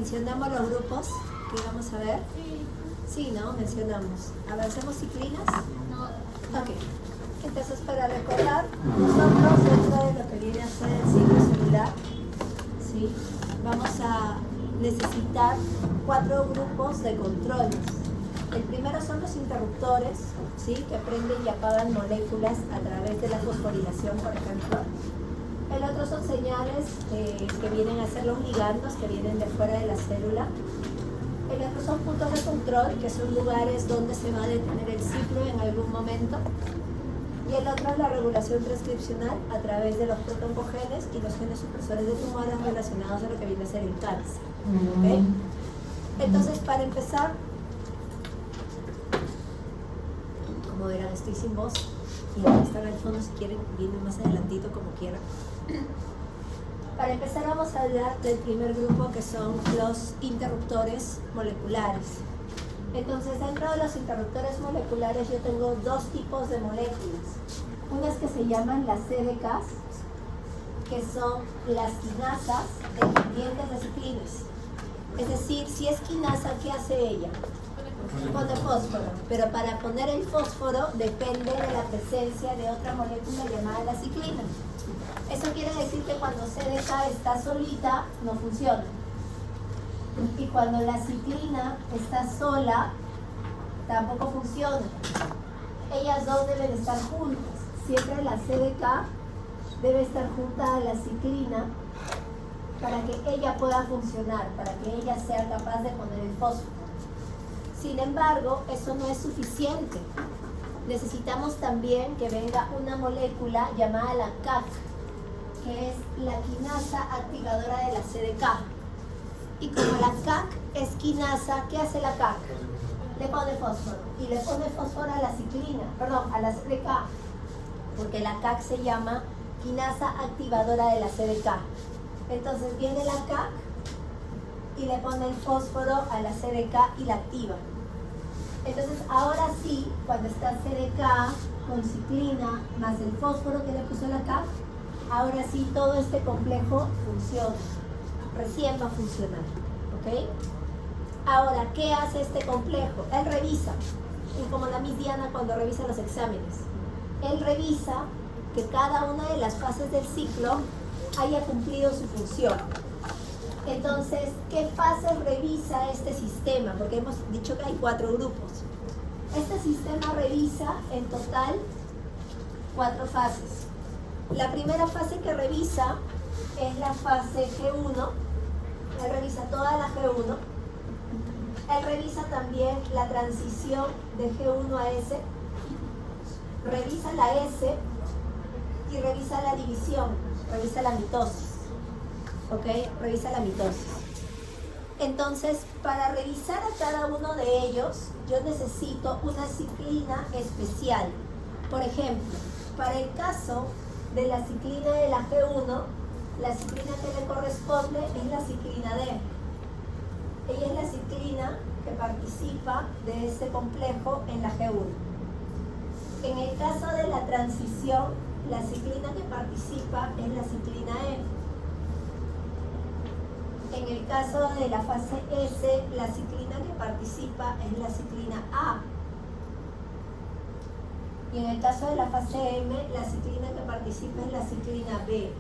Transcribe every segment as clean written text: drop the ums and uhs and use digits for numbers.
¿Mencionamos los grupos que vamos a ver? Sí, ¿no? Mencionamos. ¿Avancemos ciclinas? No. Ok. Entonces, para recordar, nosotros dentro de lo que viene a ser el ciclo celular, ¿sí? Vamos a necesitar 4 grupos de controles. El primero son los interruptores, ¿sí? Que prenden y apagan moléculas a través de la fosforilación, por ejemplo. El otro son señales que vienen a ser los ligandos, que vienen de fuera de la célula. El otro son puntos de control, que son lugares donde se va a detener el ciclo en algún momento. Y el otro es la regulación transcripcional a través de los protoncogenes y los genes supresores de tumores relacionados a lo que viene a ser el cáncer. ¿Okay? Entonces, para empezar, como verán, estoy sin voz y los que están al fondo, si quieren, vienen más adelantito como quieran. Para empezar, vamos a hablar del primer grupo, que son los interruptores moleculares. Entonces, dentro de los interruptores moleculares yo tengo 2 tipos de moléculas. Unas que se llaman las CDKs, que son las quinasas dependientes de ciclinas. Es decir, si es quinasa, ¿qué hace ella? Pone fósforo, pero para poner el fósforo depende de la presencia de otra molécula llamada la ciclina. Eso quiere decir que cuando CDK está solita, no funciona. Y cuando la ciclina está sola, tampoco funciona. Ellas dos deben estar juntas. Siempre la CDK debe estar junta a la ciclina para que ella pueda funcionar, para que ella sea capaz de poner el fósforo. Sin embargo, eso no es suficiente. Necesitamos también que venga una molécula llamada la CAC, que es la quinasa activadora de la CDK. Y como la CAC es quinasa, ¿qué hace la CAC? Le pone fósforo. Y le pone fósforo a la ciclina, perdón, a la CDK, porque la CAC se llama quinasa activadora de la CDK. Entonces viene la CAC y le pone el fósforo a la CDK y la activa. Entonces ahora sí, cuando está CDK con ciclina más el fósforo que le puso la CAC, ahora sí todo este complejo funciona. Recién va a funcionar, ¿ok? Ahora, ¿qué hace este complejo? Él revisa, y como la Miss Diana cuando revisa los exámenes, él revisa que cada una de las fases del ciclo haya cumplido su función. Entonces, ¿qué fases revisa este sistema? Porque hemos dicho que hay 4 grupos. Este sistema revisa en total 4 fases. La primera fase que revisa es la fase G1. Él revisa toda la G1. Él revisa también la transición de G1 a S. Revisa la S y revisa la división. Revisa la mitosis. ¿Ok? Revisa la mitosis. Entonces, para revisar a cada uno de ellos, yo necesito una ciclina especial. Por ejemplo, para el caso de la ciclina de la G1, la ciclina que le corresponde es la ciclina D. Ella es la ciclina que participa de este complejo en la G1. En el caso de la transición, la ciclina que participa es la ciclina E. En el caso de la fase S, la ciclina que participa es la ciclina A. Y en el caso de la fase M, la ciclina que participa es la ciclina B.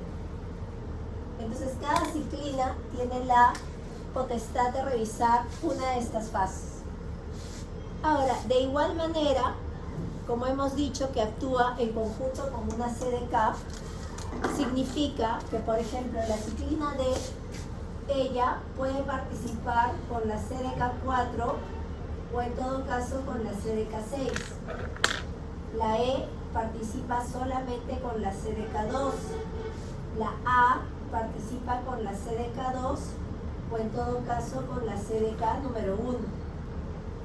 Entonces, cada ciclina tiene la potestad de revisar una de estas fases. Ahora, de igual manera, como hemos dicho que actúa en conjunto con una CDK, significa que, por ejemplo, la ciclina D, ella puede participar con la CDK4 o en todo caso con la CDK6. La E participa solamente con la CDK2. La A participa con la CDK2 o en todo caso con la CDK número 1.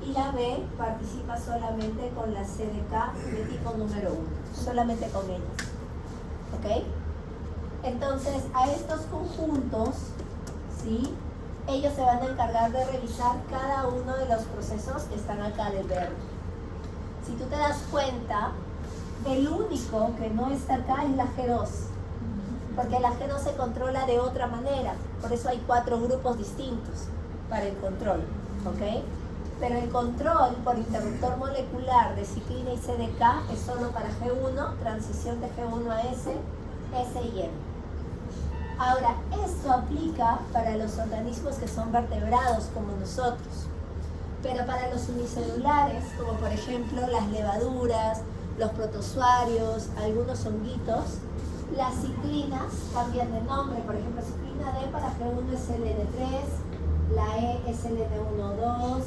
Y la B participa solamente con la CDK de tipo número 1, solamente con ellas. ¿Ok? Entonces, a estos conjuntos, ¿sí?, ellos se van a encargar de revisar cada uno de los procesos que están acá de verde. Si tú te das cuenta, el único que no está acá es la G2, porque la G2 se controla de otra manera, por eso hay 4 grupos distintos. para el control, ¿ok? Pero el control por interruptor molecular de ciclina y CDK es solo para G1, transición de G1 a S, S y M. Ahora, esto aplica para los organismos que son vertebrados como nosotros, pero para los unicelulares, como por ejemplo las levaduras, los protozoarios, algunos honguitos, las ciclinas cambian de nombre. Por ejemplo, ciclina D para G1 es LN3, la E es LN1,2,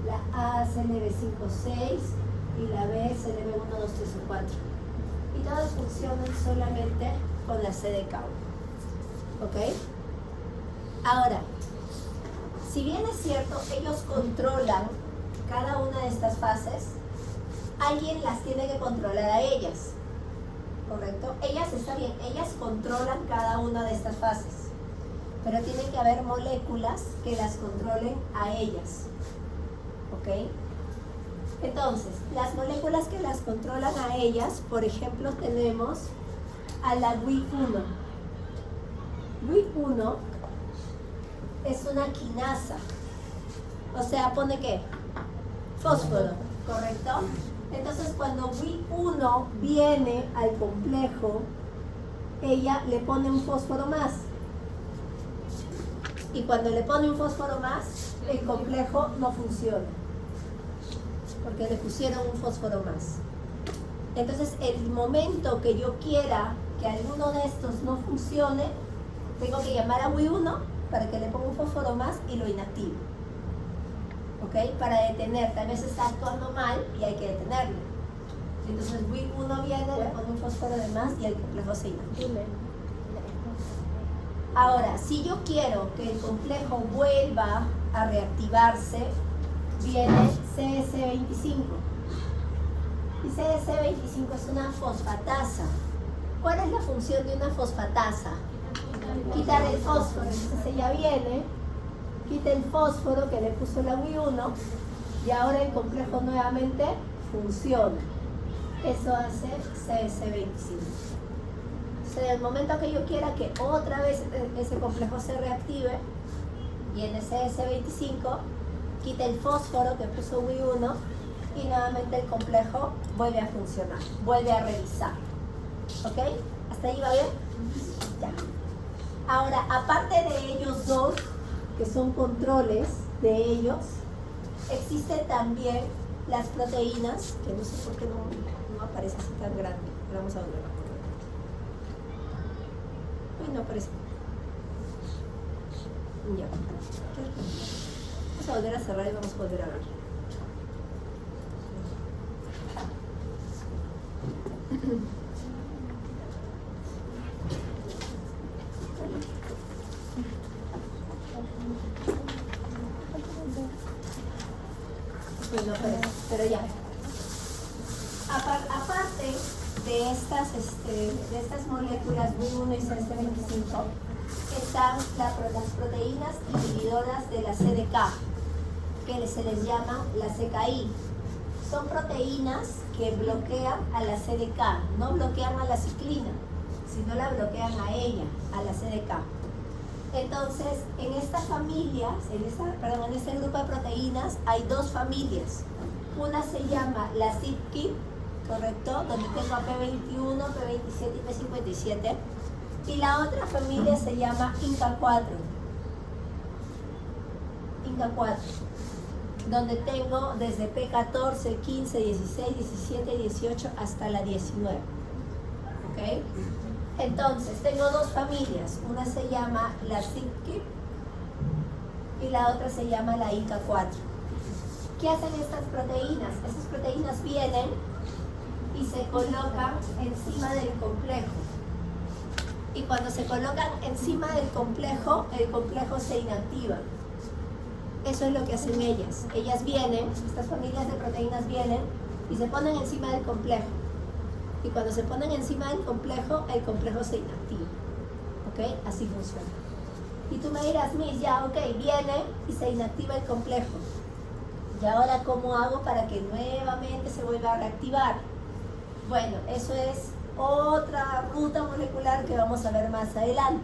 la A es LB5,6 y la B es LB1,2,3 o 4. Y todas funcionan solamente con la CDK1. ¿Ok? Ahora, si bien es cierto, ellos controlan cada una de estas fases, alguien las tiene que controlar a ellas, ¿correcto? Ellas, está bien, ellas controlan cada una de estas fases, pero tienen que haber moléculas que las controlen a ellas, ¿ok? Entonces, las moléculas que las controlan a ellas, por ejemplo, tenemos a la WIC1. WIC1 es una quinasa, o sea, pone ¿qué? Fósforo, ¿correcto? Entonces cuando WIC1 viene al complejo, ella le pone un fósforo más. Y cuando le pone un fósforo más, el complejo no funciona, porque le pusieron un fósforo más. Entonces, el momento que yo quiera que alguno de estos no funcione, tengo que llamar a WIC1 para que le ponga un fósforo más y lo inactive, ¿ok? Para detener, tal vez está actuando mal y hay que detenerlo. Entonces WIC1 viene, le pone un fósforo de más y el complejo se inactiva. Ahora, si yo quiero que el complejo vuelva a reactivarse, viene CS25. Y CS25 es una fosfatasa. ¿Cuál es la función de una fosfatasa? Quitar el fósforo. Entonces ella viene, quita el fósforo que le puso la WIC1 y ahora el complejo nuevamente funciona. Eso hace CS25. En el momento que yo quiera que otra vez ese complejo se reactive, viene CS25, quita el fósforo que puso WIC1 y nuevamente el complejo vuelve a funcionar, vuelve a revisar. ¿Ok? ¿Hasta ahí va bien? Ya. Ahora, aparte de ellos dos, que son controles de ellos, existen también las proteínas, que no sé por qué no aparece así tan grande. Vamos a volver. Uy, no aparece. Ya. Vamos a volver a cerrar y vamos a volver a ver. Uy, no aparece, pero ya. Aparte de estas moléculas WIC1 y CS25 están las proteínas inhibidoras de la CDK, que se les llama la CKI. Son proteínas que bloquean a la CDK, no bloquean a la ciclina, sino la bloquean a ella, a la CDK. Entonces, en estas familias, en este grupo de proteínas hay dos familias. Una se llama la CYP, ¿correcto? Donde tengo a P21, P27 y P57. Y la otra familia se llama INCA4. INCA4. Donde tengo desde P14, 15, 16, 17, 18 hasta la 19. ¿Ok? Entonces, tengo dos familias. Una se llama la CYP y la otra se llama la INCA4. ¿Qué hacen estas proteínas? Estas proteínas vienen y se colocan encima del complejo. Y cuando se colocan encima del complejo, el complejo se inactiva. Eso es lo que hacen ellas. Ellas vienen, estas familias de proteínas vienen y se ponen encima del complejo. Y cuando se ponen encima del complejo, el complejo se inactiva. ¿Ok? Así funciona. Y tú me dirás, Miss, ya, ok, viene y se inactiva el complejo. ¿Y ahora cómo hago para que nuevamente se vuelva a reactivar? Bueno, eso es otra ruta molecular que vamos a ver más adelante.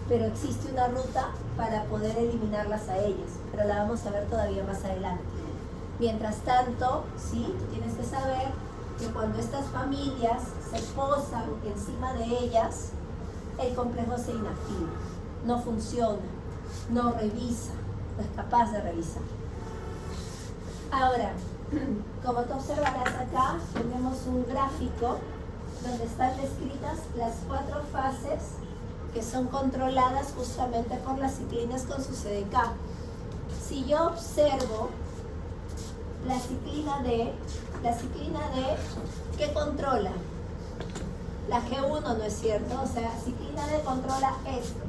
pero existe una ruta para poder eliminarlas a ellas, pero la vamos a ver todavía más adelante. Mientras tanto, sí, tú tienes que saber que cuando estas familias se posan encima de ellas, el complejo se inactiva, no funciona, no revisa, no es capaz de revisar. Ahora, como tú observarás acá, tenemos un gráfico donde están descritas las 4 fases que son controladas justamente por las ciclinas con su CDK. Si yo observo la ciclina D, ¿qué controla? La G1, ¿no es cierto? O sea, ciclina D controla esto.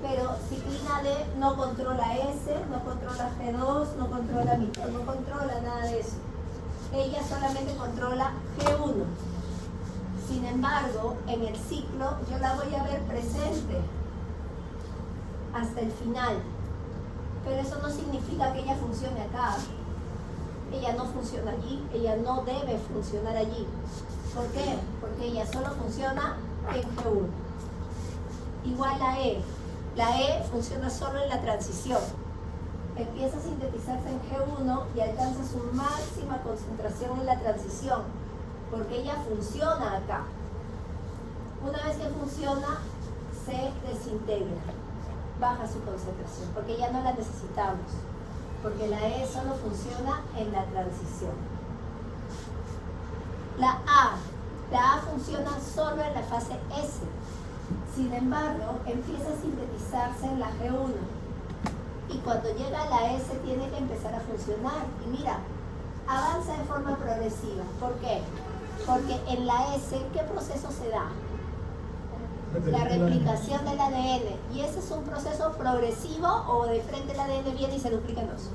Pero ciclina D no controla S, no controla G2, no controla mitad, no controla nada de eso. Ella solamente controla G1. Sin embargo, en el ciclo yo la voy a ver presente hasta el final. Pero eso no significa que ella funcione acá. Ella no funciona allí, ella no debe funcionar allí. ¿Por qué? Porque ella solo funciona en G1. Igual la E. La E funciona solo en la transición. Empieza a sintetizarse en G1 y alcanza su máxima concentración en la transición, porque ella funciona acá. Una vez que funciona, se desintegra, baja su concentración, porque ya no la necesitamos, porque la E solo funciona en la transición. La A funciona solo en la fase S. Sin embargo, empieza a sintetizarse en la G1 y cuando llega a la S tiene que empezar a funcionar. Y mira, avanza de forma progresiva. ¿Por qué? Porque en la S, ¿qué proceso se da? La replicación del ADN. ¿Y ese es un proceso progresivo o de frente el ADN viene y se duplica en dos?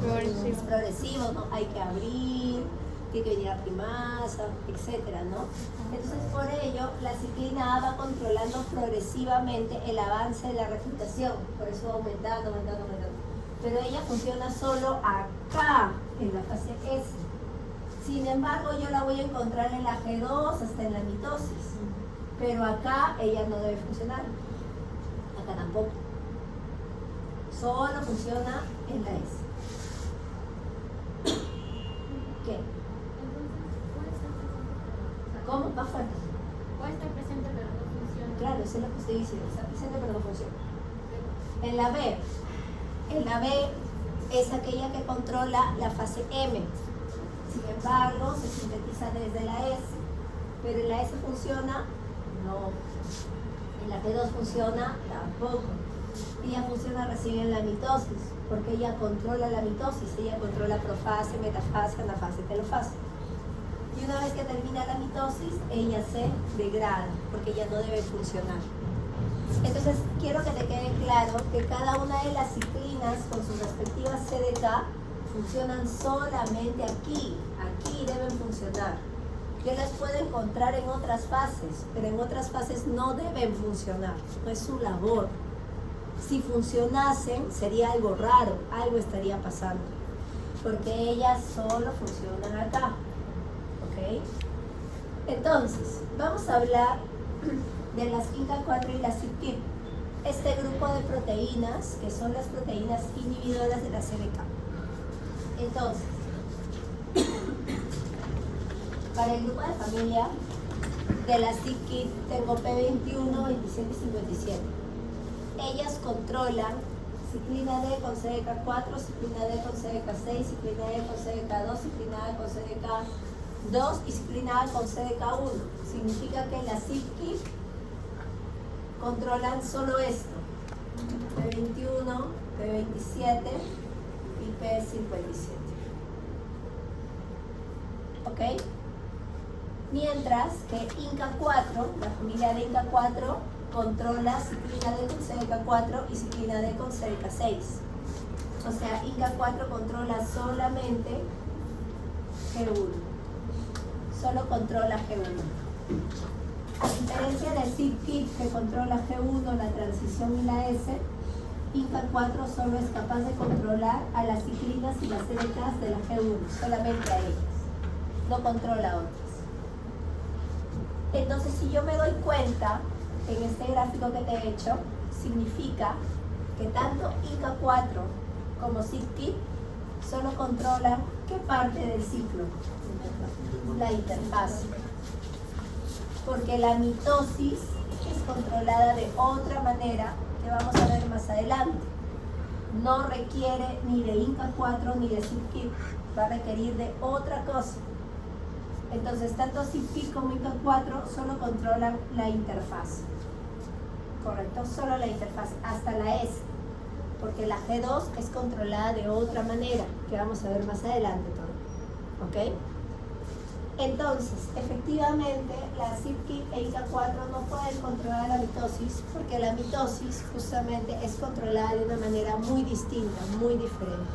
Progresivo. Es progresivo, ¿no? Hay que abrir, tiene que venir a primasa, etcétera, ¿no? Entonces, por ello, la ciclina A va controlando progresivamente el avance de la replicación. Por eso va aumentando. Pero ella funciona solo acá, en la fase S. Sin embargo, yo la voy a encontrar en la G2 hasta en la mitosis. Pero acá ella no debe funcionar. Acá tampoco. Solo funciona en la S. ¿Qué? ¿Cómo? Más fuerte. Puede estar presente pero no funciona. Claro, eso es lo que estoy diciendo. Está presente pero no funciona. En la B es aquella que controla la fase M. Sin embargo, se sintetiza desde la S. Pero en la S funciona, no. En la G2 funciona, tampoco. Ella funciona recién en la mitosis, porque ella controla la mitosis. Ella controla profase, metafase, anafase, telofase. Y una vez que termina la mitosis, ella se degrada, porque ella no debe funcionar. Entonces, quiero que te quede claro que cada una de las ciclinas con sus respectivas CDK funcionan solamente aquí. Aquí deben funcionar. Yo las puedo encontrar en otras fases, pero en otras fases no deben funcionar. No es su labor. Si funcionasen, sería algo raro, algo estaría pasando. Porque ellas solo funcionan acá. ¿Ok? Entonces, vamos a hablar de las INCA4 y las CYP. Este grupo de proteínas, que son las proteínas inhibidoras de la CDK. Entonces, para el grupo de familia de las CYP tengo P21, 27 y 57. Ellas controlan ciclina D con CDK4, ciclina D con CDK6, ciclina D con CDK2, ciclina A con CDK2 y ciclina A con CDK1. Significa que las CYP controlan solo esto, P21, P27 y P57. ¿Ok? Mientras que INCA4, la familia de INCA4, controla ciclina D con CDK4 y ciclina D con CDK6. O sea, INCA4 controla solamente G1. Solo controla G1. A diferencia del CYP que controla G1, la transición y la S, INCA4 solo es capaz de controlar a las ciclinas y las CDKs de la G1, solamente a ellas. No controla a otras. Entonces, si yo me doy cuenta, en este gráfico que te he hecho significa que tanto INCA4 como SIP-KIT solo controlan qué parte del ciclo, la interfaz, porque la mitosis es controlada de otra manera que vamos a ver más adelante. No requiere ni de INCA4 ni de SIP-KIT, va a requerir de otra cosa. Entonces, tanto SIP-KIT como INCA4 solo controlan la interfaz. ¿Correcto? Solo la interfaz, hasta la S. Porque la G2 es controlada de otra manera, que vamos a ver más adelante todo. ¿Ok? Entonces, efectivamente, la SIP-KIT e INCA4 no pueden controlar la mitosis, porque la mitosis justamente es controlada de una manera muy distinta, muy diferente.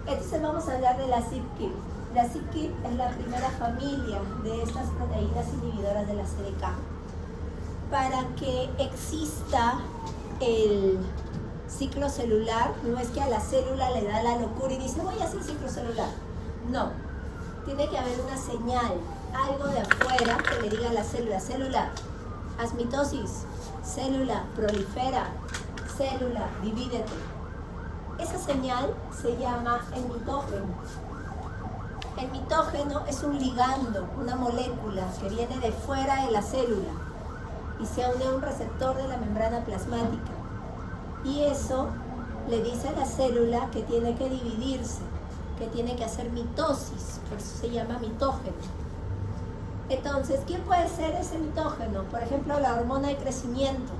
Entonces vamos a hablar de la SIP-KIT. La SIP-KIT es la primera familia de estas proteínas inhibidoras de la CDK. Para que exista el ciclo celular, no es que a la célula le da la locura y dice voy a hacer ciclo celular. No, tiene que haber una señal, algo de afuera que le diga a la célula, haz mitosis, célula, prolifera, célula, divídete. Esa señal se llama el mitógeno. El mitógeno es un ligando, una molécula que viene de fuera de la célula y se une a un receptor de la membrana plasmática. Y eso le dice a la célula que tiene que dividirse, que tiene que hacer mitosis, por eso se llama mitógeno. Entonces, ¿quién puede ser ese mitógeno? Por ejemplo, la hormona de crecimiento,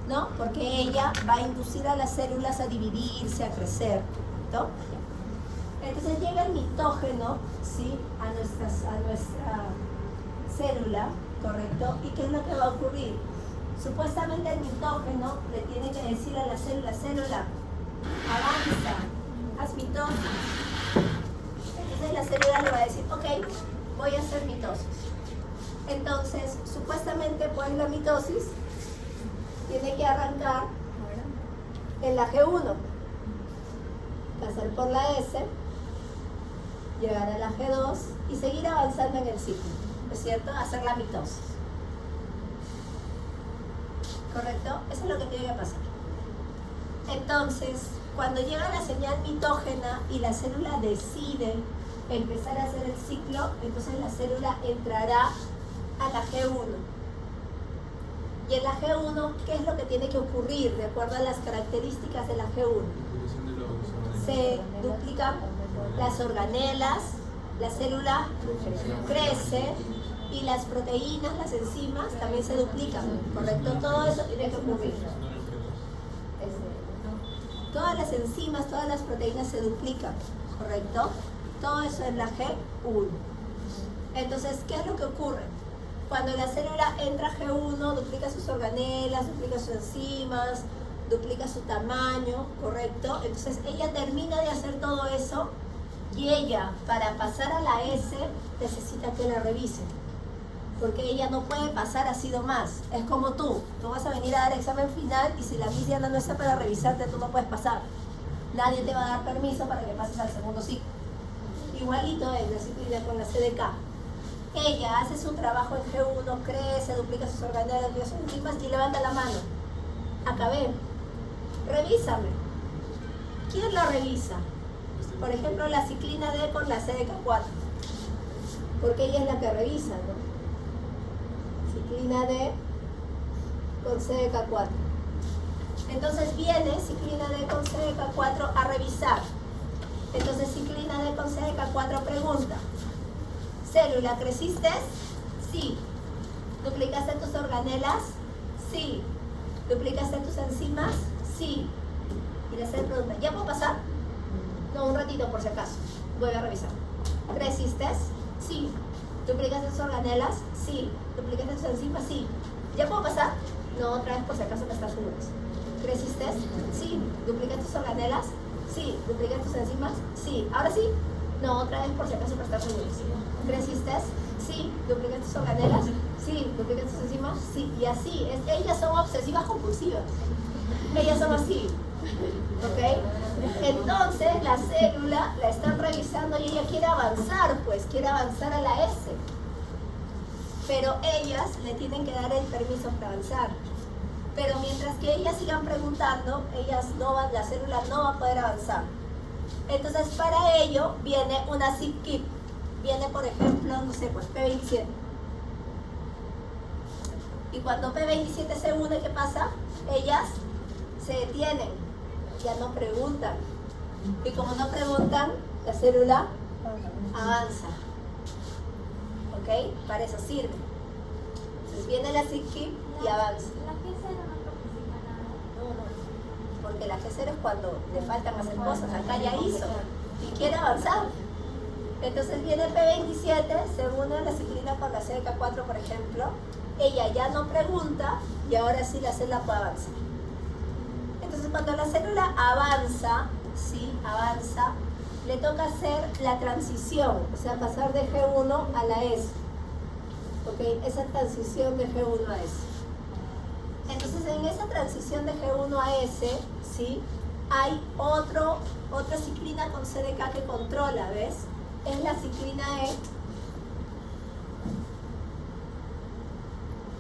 ¿no? Porque ella va a inducir a las células a dividirse, a crecer, ¿no? Entonces llega el mitógeno, ¿sí? a nuestra célula, ¿correcto? ¿Y qué es lo que va a ocurrir? Supuestamente el mitógeno le tiene que decir a la célula, avanza, haz mitosis. Entonces la célula le va a decir, ok, voy a hacer mitosis. Entonces, supuestamente, pues la mitosis tiene que arrancar en la G1, pasar por la S, llegar a la G2 y seguir avanzando en el ciclo, ¿no es cierto? Hacer la mitosis. ¿Correcto? Eso es lo que tiene que pasar. Entonces, cuando llega la señal mitógena y la célula decide empezar a hacer el ciclo, entonces la célula entrará a la G1. Y en la G1, ¿qué es lo que tiene que ocurrir de acuerdo a las características de la G1? Se duplican las organelas, la célula crece y las proteínas, las enzimas también se duplican, ¿correcto? Todo eso tiene que ocurrir. Todas las enzimas, todas las proteínas se duplican, ¿correcto? Todo eso en la G1. Entonces, ¿qué es lo que ocurre? Cuando la célula entra a G1, duplica sus organelas, duplica sus enzimas, duplica su tamaño, ¿correcto? Entonces ella termina de hacer todo eso y ella, para pasar a la S, necesita que la revisen. Porque ella no puede pasar así nomás. Es como tú vas a venir a dar examen final y si la misiana no está para revisarte, tú no puedes pasar. Nadie te va a dar permiso para que pases al segundo ciclo. Igualito es la disciplina con la CDK. Ella hace su trabajo en G1, crece, duplica sus organelas, duplica sus enzimas y levanta la mano. Acabé. Revísame. ¿Quién lo revisa? Por ejemplo, la ciclina D con la CDK4. Porque ella es la que revisa, ¿no? Ciclina D con CDK4. Entonces viene ciclina D con CDK4 a revisar. Entonces ciclina D con CDK4 pregunta: ¿célula, creciste? Sí. ¿Duplicaste tus organelas? Sí. ¿Duplicaste tus enzimas? Sí. Y la célula pregunta: ¿ya puedo pasar? No, un ratito por si acaso. Voy a revisar. ¿Creciste? Sí. ¿Duplicaste tus organelas? Sí. ¿Duplicaste tus enzimas? Sí. ¿Ya puedo pasar? No, otra vez por si acaso que estás seguros. ¿Creciste? Sí. ¿Duplicaste tus organelas? Sí. ¿Duplicaste tus enzimas? Sí. ¿Ahora sí? No, otra vez por si acaso para estar seguros. ¿Creciste? Sí. ¿Duplicaste tus organelas? Sí. ¿Duplicaste tus enzimas? Sí. Y así. Ellas son obsesivas compulsivas. Ellas son así. ¿Ok? Entonces la célula la están revisando y ella quiere avanzar, pues quiere avanzar a la S. pero ellas le tienen que dar el permiso para avanzar. Pero mientras que ellas sigan preguntando, la célula no va a poder avanzar. Entonces, para ello viene una SIP-KIP. Viene, por ejemplo, no sé, pues P27. Y cuando P27 se une, ¿qué pasa? Ellas se detienen, ya no preguntan. Y como no preguntan, la célula avanza. ¿Ok? Para eso sirve. Entonces viene la SIP-KIP y avanza. La G0 no participa nada. No, porque la G0 es cuando le faltan hacer cosas. Acá ya hizo y quiere avanzar. Entonces viene P27, se une la ciclina con la CDK4, por ejemplo. Ella ya no pregunta y ahora sí la célula puede avanzar. Entonces cuando la célula avanza, le toca hacer la transición, o sea, pasar de G1 a la S. ¿Ok? Esa transición de G1 a S. Entonces en esa transición de G1 a S, ¿sí? Hay otra ciclina con CDK que controla, ¿ves? Es la ciclina E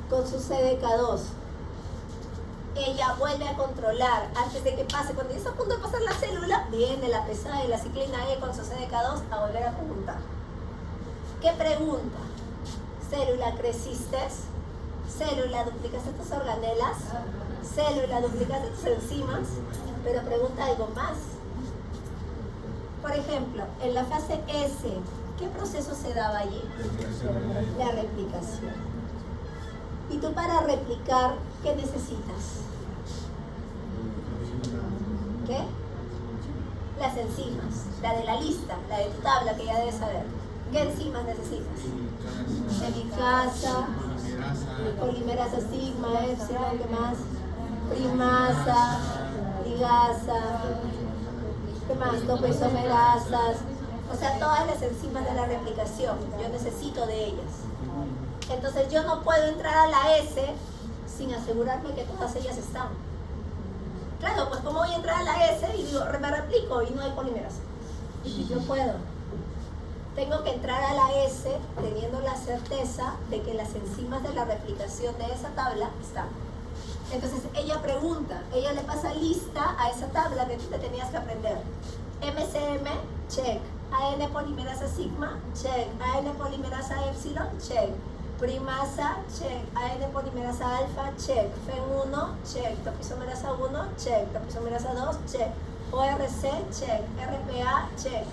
con su CDK2. Ella vuelve a controlar antes de que pase. Cuando ya está a punto de pasar la célula, viene la pesada de la ciclina E con su CDK2 a volver a preguntar. ¿Qué pregunta? Célula, ¿creciste? Célula, ¿duplicaste tus organelas? Célula, ¿duplicaste tus enzimas? Pero pregunta algo más. Por ejemplo, en la fase S, ¿qué proceso se daba allí? La replicación. Y tú para replicar, ¿qué necesitas? ¿Qué? Las enzimas, la de la lista, la de tu tabla que ya debes saber. ¿Qué enzimas necesitas? Helicasa, polimerasa sigma, epsilon, ¿qué más? Primasa, ligasa, ¿qué más? Topoisomerasas, o sea, todas las enzimas de la replicación, yo necesito de ellas. Entonces yo no puedo entrar a la S sin asegurarme que todas ellas están. Claro, pues ¿cómo voy a entrar a la S y digo, me replico y no hay polimerasa? No puedo. Tengo que entrar a la S teniendo la certeza de que las enzimas de la replicación de esa tabla están. Entonces ella pregunta, ella le pasa lista a esa tabla que tú te tenías que aprender. MCM, check. AN polimerasa sigma, check. AN polimerasa epsilon, check. Primasa, check. AN polimerasa alfa, check. FEN1, check. Topoisomerasa 1, check. Topoisomerasa 2, check. ORC, check. RPA, check.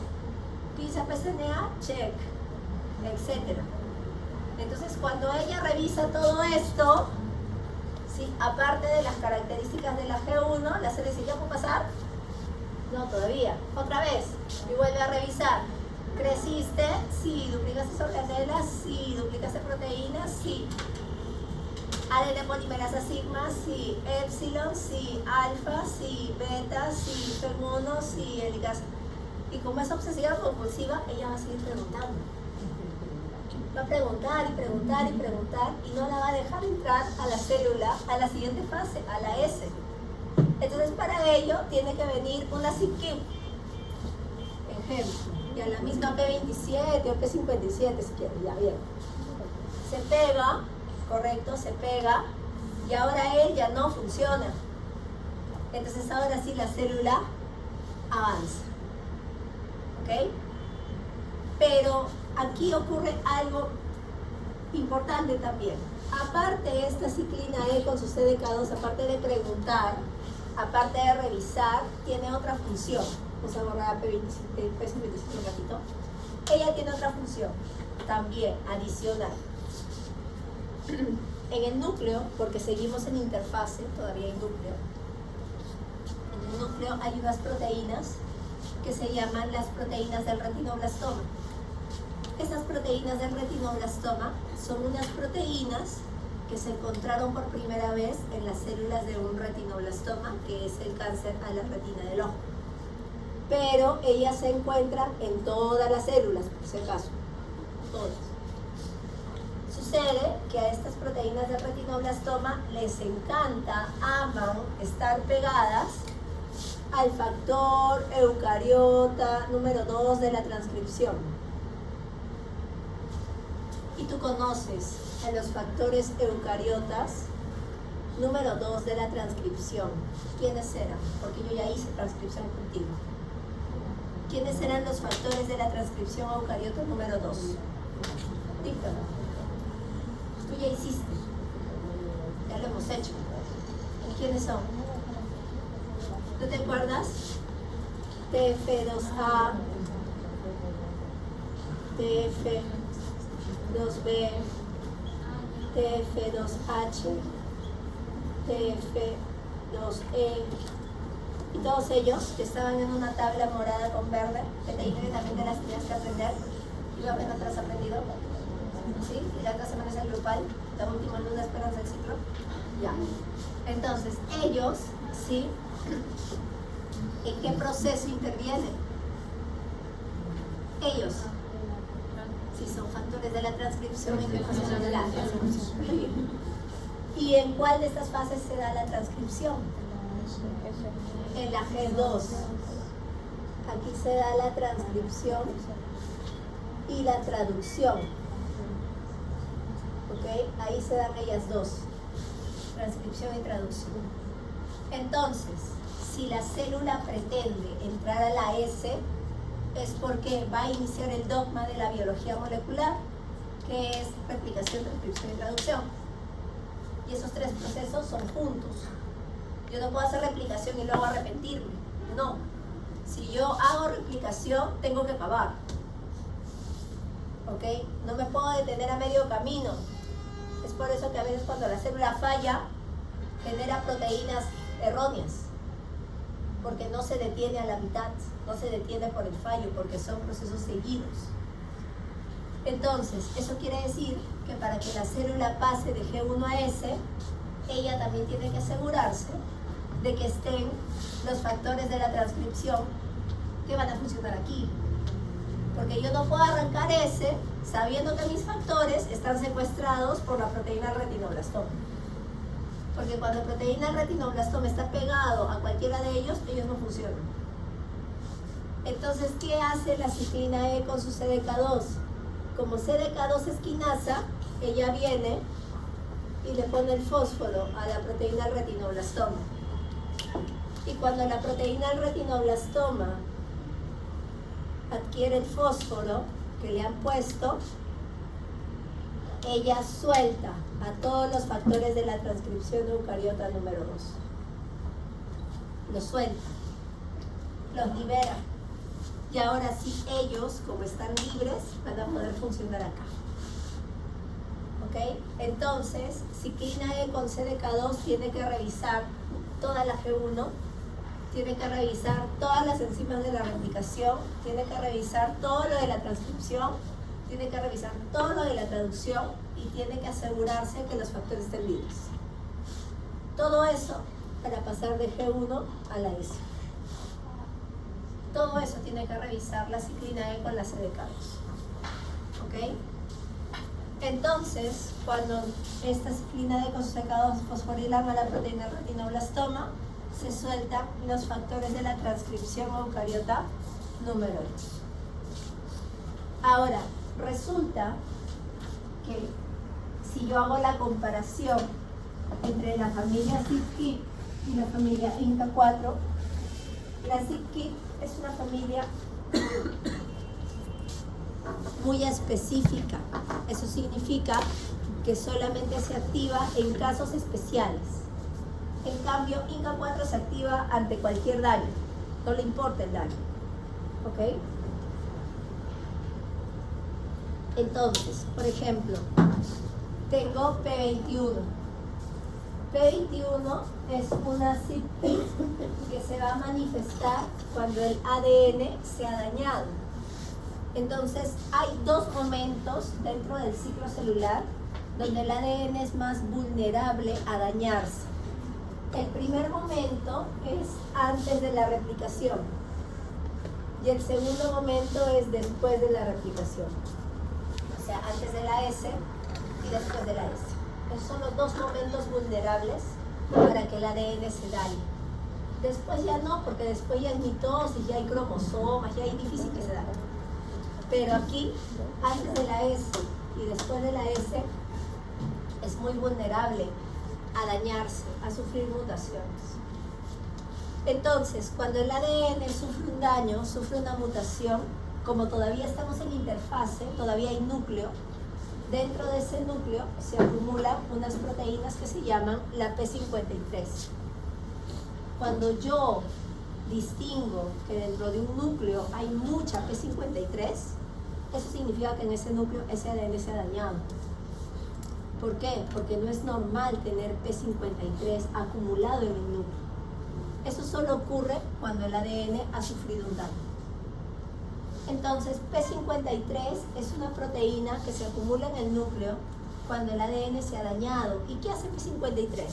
PISA-PCNA, check. Etcétera. Entonces cuando ella revisa todo esto, ¿sí? Aparte de las características de la G1, la célula dice, ¿ya puedo pasar? No, todavía. Otra vez. Y vuelve a revisar. ¿Creciste? Sí. ¿Duplicaste organelas? Sí. ¿Duplicaste proteínas? Sí. ADN polimerasa sigma? Sí. Epsilon? Sí. Alfa? Sí. Beta? Sí. FEN1? Sí. Helicasa. Y como es obsesiva compulsiva, ella va a seguir preguntando. Va a preguntar y preguntar y preguntar y no la va a dejar entrar a la célula a la siguiente fase, a la S. Entonces para ello tiene que venir una SIP-KIP. Ejemplo, y a la misma P27 o P57 si quieres, ya bien. Se pega, correcto, se pega y ahora él ya no funciona. Entonces ahora sí la célula avanza. ¿Ok? Pero aquí ocurre algo importante también. Aparte esta ciclina E con su CDK2, aparte de preguntar, aparte de revisar, tiene otra función. Vamos a borrar a P27 un ratito. Ella tiene otra función, también adicional. En el núcleo, porque seguimos en interfase, todavía hay núcleo. En el núcleo hay unas proteínas que se llaman las proteínas del retinoblastoma. Estas proteínas del retinoblastoma son unas proteínas que se encontraron por primera vez en las células de un retinoblastoma, que es el cáncer a la retina del ojo. Pero ellas se encuentran en todas las células, por si acaso, todas. Sucede que a estas proteínas del retinoblastoma les encanta, aman estar pegadas al factor eucariota número 2 de la transcripción. Y tú conoces a los factores eucariotas número 2 de la transcripción. ¿Quiénes eran? Porque yo ya hice transcripción contigo. ¿Quiénes eran los factores de la transcripción eucariota número 2? Dígame. Tú ya hiciste. Ya lo hemos hecho. ¿Y quiénes son? ¿No te acuerdas? TF2A, TF2B, TF2H, TF2E y todos ellos que estaban en una tabla morada con verde, que te dije que también te las tenías que aprender y luego no te las has aprendido. ¿Sí? Y la otra semana es el grupal, la última luna esperanza del ciclo. Ya. Entonces, ellos, ¿sí? ¿En qué proceso intervienen? Ellos. Si son factores de la transcripción, ¿en qué proceso de la transcripción? Muy bien. ¿Y en cuál de estas fases se da la transcripción? En la G2. Aquí se da la transcripción y la traducción. ¿Ok? Ahí se dan ellas dos. Transcripción y traducción. Entonces, si la célula pretende entrar a la S, es porque va a iniciar el dogma de la biología molecular, que es replicación, transcripción y traducción. Y esos tres procesos son juntos. Yo no puedo hacer replicación y luego arrepentirme. No. Si yo hago replicación, tengo que acabar. ¿Ok? No me puedo detener a medio camino. Es por eso que a veces cuando la célula falla, genera proteínas erróneas. Porque no se detiene a la mitad, no se detiene por el fallo, porque son procesos seguidos. Entonces, eso quiere decir que para que la célula pase de G1 a S, ella también tiene que asegurarse de que estén los factores de la transcripción que van a funcionar aquí. Porque yo no puedo arrancar S sabiendo que mis factores están secuestrados por la proteína del retinoblastoma. Porque cuando la proteína del retinoblastoma está pegado a cualquiera de ellos no funcionan. Entonces, ¿qué hace la ciclina E con su CDK2? Como CDK2 es quinasa, ella viene y le pone el fósforo a la proteína del retinoblastoma. Y cuando la proteína del retinoblastoma adquiere el fósforo que le han puesto, ella suelta a todos los factores de la transcripción eucariota número 2. Los suelta, los libera. Y ahora sí, ellos, como están libres, van a poder funcionar acá. ¿Ok? Entonces, ciclina E con CDK2 tiene que revisar toda la G1, tiene que revisar todas las enzimas de la replicación, tiene que revisar todo lo de la transcripción, tiene que revisar todo lo de la traducción y tiene que asegurarse que los factores estén libres. Todo eso para pasar de G1 a la S. Todo eso tiene que revisar la ciclina E con la CDK2. ¿Ok? Entonces, cuando esta ciclina E con su CDK2 fosforilan a la proteína retinoblastoma, se sueltan los factores de la transcripción eucariota número 2. Ahora, resulta que si yo hago la comparación entre la familia SIDKIT y la familia INCA4, la SIDKIT es una familia muy específica. Eso significa que solamente se activa en casos especiales. En cambio, INCA4 se activa ante cualquier daño, no le importa el daño. ¿Ok? Entonces, por ejemplo, tengo P21. P21 es una SIDKIT que se va a manifestar cuando el ADN se ha dañado. Entonces, hay dos momentos dentro del ciclo celular donde el ADN es más vulnerable a dañarse. El primer momento es antes de la replicación y el segundo momento es después de la replicación. O sea, antes de la S y después de la S. Esos son los dos momentos vulnerables para que el ADN se dañe. Después ya no, porque después ya es mitosis, ya hay cromosomas, ya es difícil que se dañe. Pero aquí, antes de la S y después de la S, es muy vulnerable a dañarse, a sufrir mutaciones. Entonces, cuando el ADN sufre un daño, sufre una mutación, como todavía estamos en interfase, todavía hay núcleo, dentro de ese núcleo se acumulan unas proteínas que se llaman la P53. Cuando yo distingo que dentro de un núcleo hay mucha P53, eso significa que en ese núcleo ese ADN se ha dañado. ¿Por qué? Porque no es normal tener P53 acumulado en el núcleo. Eso solo ocurre cuando el ADN ha sufrido un daño. Entonces, P53 es una proteína que se acumula en el núcleo cuando el ADN se ha dañado. ¿Y qué hace P53?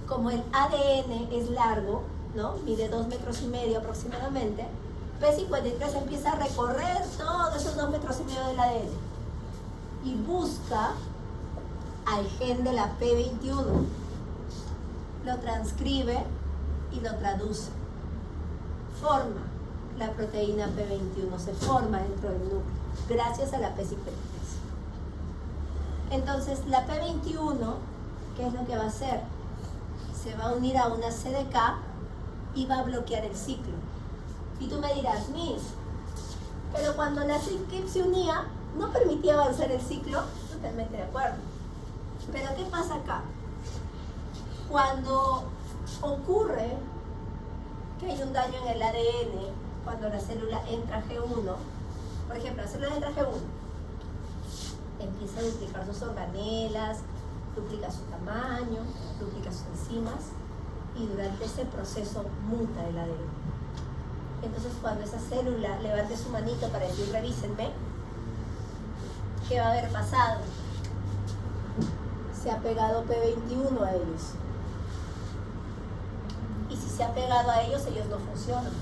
Como el ADN es largo, ¿no? Mide 2,5 metros aproximadamente, P53 empieza a recorrer todos esos 2,5 metros del ADN y busca al gen de la P21, lo transcribe y lo traduce. Forma la proteína P21, se forma dentro del núcleo, gracias a la P53. Entonces, la P21, ¿qué es lo que va a hacer? Se va a unir a una CDK y va a bloquear el ciclo. Y tú me dirás, Miss, pero cuando la CDK se unía, no permitía avanzar el ciclo. Totalmente de acuerdo. Pero ¿qué pasa acá? Cuando ocurre que hay un daño en el ADN, cuando la célula entra G1, por ejemplo, la célula entra G1, empieza a duplicar sus organelas, duplica su tamaño, duplica sus enzimas, y durante ese proceso muta el ADN. Entonces, cuando esa célula levante su manito para decir revísenme, ¿qué va a haber pasado? Se ha pegado P21 a ellos. Y si se ha pegado a ellos, ellos no funcionan.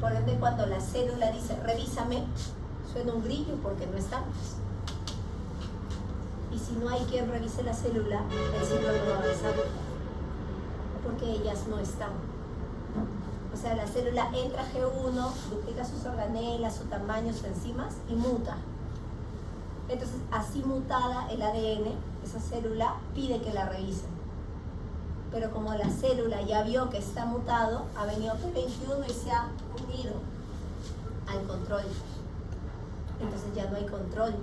Por ende, cuando la célula dice revísame, suena un grillo porque no estamos. Y si no hay quien revise la célula, el ciclo no va a avanzar, porque ellas no están. O sea, la célula entra a G1, duplica sus organelas, su tamaño, sus enzimas y muta. Entonces, así mutada el ADN, esa célula pide que la revisen. Pero como la célula ya vio que está mutado, ha venido P21 y se ha unido al control. Entonces ya no hay control.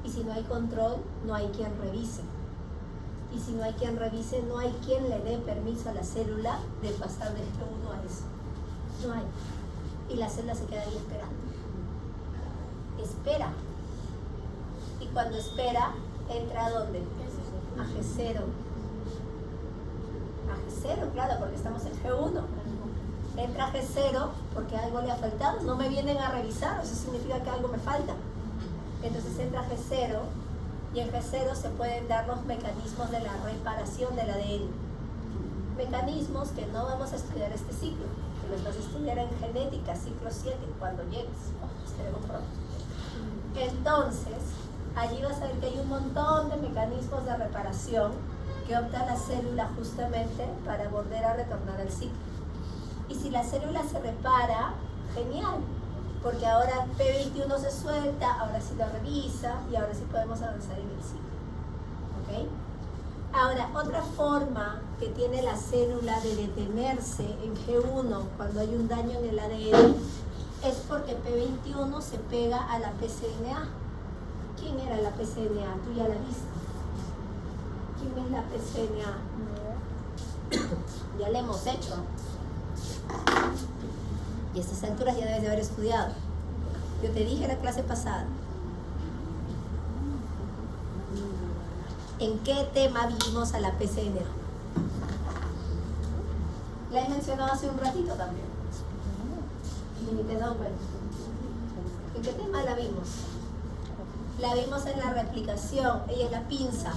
Y si no hay control, no hay quien revise. Y si no hay quien revise, no hay quien le dé permiso a la célula de pasar de G1 a eso. No hay. Y la célula se queda ahí esperando. Espera. Y cuando espera, ¿entra a dónde? A G0. A G0, claro, porque estamos en G1. Entra a G0 porque algo le ha faltado. No me vienen a revisar, eso significa que algo me falta. Entonces entra a G0 y en G0 se pueden dar los mecanismos de la reparación del ADN. Mecanismos que no vamos a estudiar este ciclo, que los vas a estudiar en genética, ciclo 7, cuando llegues. Esperemos pronto. Entonces, allí vas a ver que hay un montón de mecanismos de reparación que opta la célula justamente para volver a retornar al ciclo. Y si la célula se repara, genial, porque ahora P21 se suelta, ahora sí lo revisa y ahora sí podemos avanzar en el ciclo. ¿Ok? Ahora, otra forma que tiene la célula de detenerse en G1 cuando hay un daño en el ADN es porque P21 se pega a la PCNA. ¿Quién era la PCNA? Tú ya la viste. ¿Quién es la PCNA? Ya la hemos hecho. Y a estas alturas ya debes de haber estudiado. Yo te dije en la clase pasada. ¿En qué tema vimos a la PCNA? La he mencionado hace un ratito también. Y ni te das cuenta. ¿En qué tema la vimos? La vimos en la replicación. Ella es la pinza,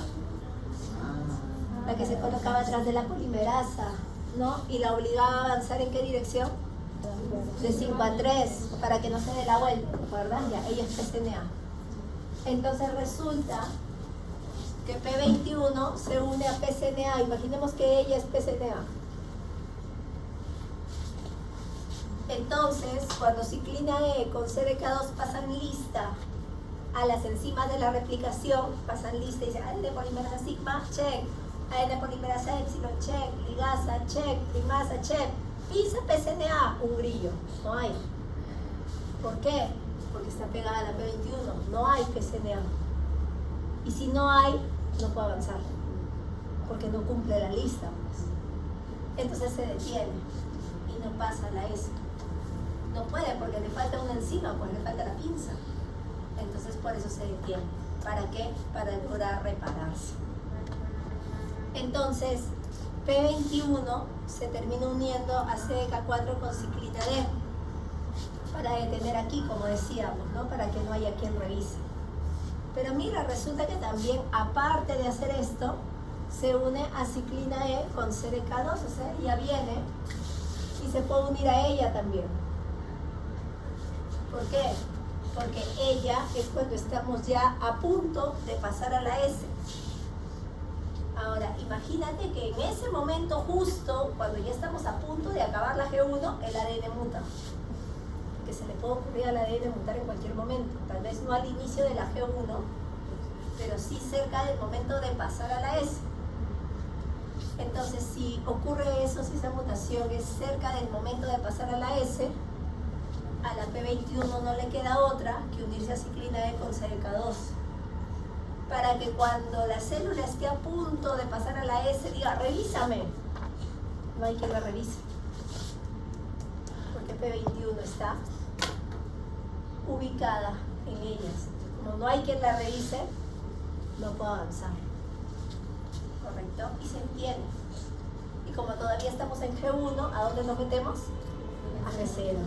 la que se colocaba atrás de la polimerasa, ¿no? Y la obligaba a avanzar ¿en qué dirección? De 5 a 3, para que no se dé la vuelta, ¿verdad? Ya, ella es PCNA. Entonces resulta que P21 se une a PCNA. Imaginemos que ella es PCNA. Entonces, cuando ciclina E con CDK2 pasan lista a las enzimas de la replicación, pasan lista y dicen ADN polimerasa sigma, check, ADN polimerasa epsilon, check, ligasa, check, primasa, check, PISA, PCNA, un grillo, no hay. ¿Por qué? Porque está pegada a la P21, no hay PCNA. Y si no hay, no puede avanzar, porque no cumple la lista, pues. Entonces se detiene y no pasa la S. No puede porque le falta una enzima, pues le falta la pinza. Entonces por eso se detiene. ¿Para qué? Para lograr repararse. Entonces P21 se termina uniendo a CDK4 con ciclina D para detener aquí, como decíamos, ¿no? Para que no haya quien revise. Pero mira, resulta que también, aparte de hacer esto, se une a ciclina E con CDK2, o sea, ella viene y se puede unir a ella también. ¿Por qué? Porque ella es cuando estamos ya a punto de pasar a la S. Ahora, imagínate que en ese momento justo, cuando ya estamos a punto de acabar la G1, el ADN muta. Que se le puede ocurrir al ADN mutar en cualquier momento. Tal vez no al inicio de la G1, pero sí cerca del momento de pasar a la S. Entonces, si ocurre eso, si esa mutación es cerca del momento de pasar a la S, a la P21 no le queda otra que unirse a ciclina E con CDK2. Para que cuando la célula esté a punto de pasar a la S, diga, revísame. No hay quien la revise. Porque P21 está ubicada en ellas. Como no hay quien la revise, no puedo avanzar. ¿Correcto? Y se entiende. Y como todavía estamos en G1, ¿a dónde nos metemos? A G0.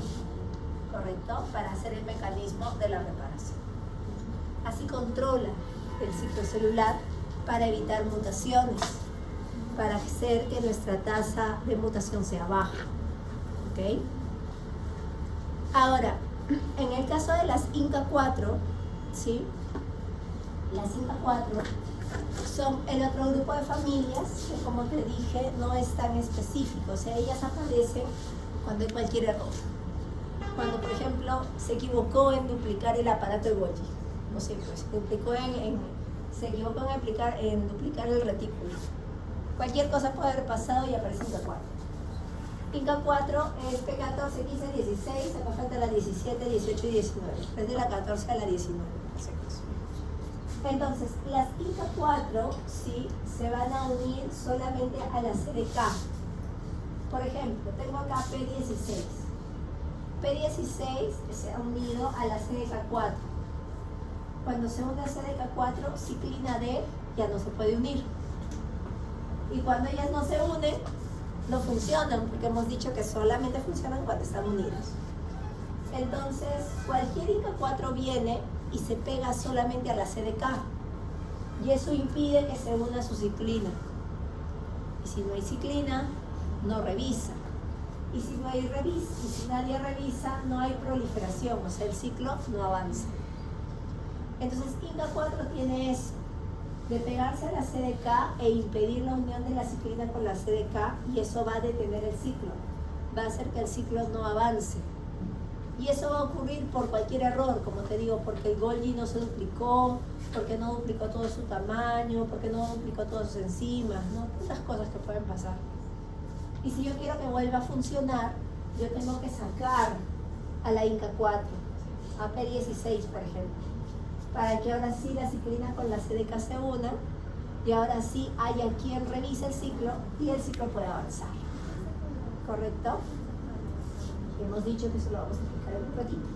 ¿Correcto? Para hacer el mecanismo de la reparación. Así controla el ciclo celular para evitar mutaciones, para hacer que nuestra tasa de mutación sea baja. ¿Ok? Ahora, en el caso de las INCA4, ¿sí? Las INCA4 son el otro grupo de familias que, como te dije, no es tan específico. O sea, ellas aparecen cuando hay cualquier error. Cuando, por ejemplo, se equivocó en duplicar el aparato de Golgi. No sé, pues, se equivocó en duplicar el retículo. Cualquier cosa puede haber pasado y aparece INCA4. INCA4 es P14, 15, 16, acá falta la 17, 18 y 19. Es de la 14 a la 19. Entonces, las INCA4 sí se van a unir solamente a la CDK. Por ejemplo, tengo acá P16. P16 se ha unido a la CDK4. Cuando se une a CDK4, ciclina D ya no se puede unir. Y cuando ellas no se unen, no funcionan, porque hemos dicho que solamente funcionan cuando están unidas. Entonces, cualquier INCA4 viene y se pega solamente a la CDK. Y eso impide que se una a su ciclina. Y si no hay ciclina, no revisa. Y si nadie revisa, no hay proliferación, o sea, el ciclo no avanza. Entonces, INCA4 tiene eso, de pegarse a la CDK e impedir la unión de la ciclina con la CDK, y eso va a detener el ciclo, va a hacer que el ciclo no avance. Y eso va a ocurrir por cualquier error, como te digo, porque el Golgi no se duplicó, porque no duplicó todo su tamaño, porque no duplicó todas sus enzimas, ¿no? Tantas cosas que pueden pasar. Y si yo quiero que vuelva a funcionar, yo tengo que sacar a la INCA4, a P16, por ejemplo, para que ahora sí la ciclina con la CDK se unan y ahora sí haya quien revise el ciclo y el ciclo pueda avanzar. ¿Correcto? Hemos dicho que eso lo vamos a explicar en un ratito.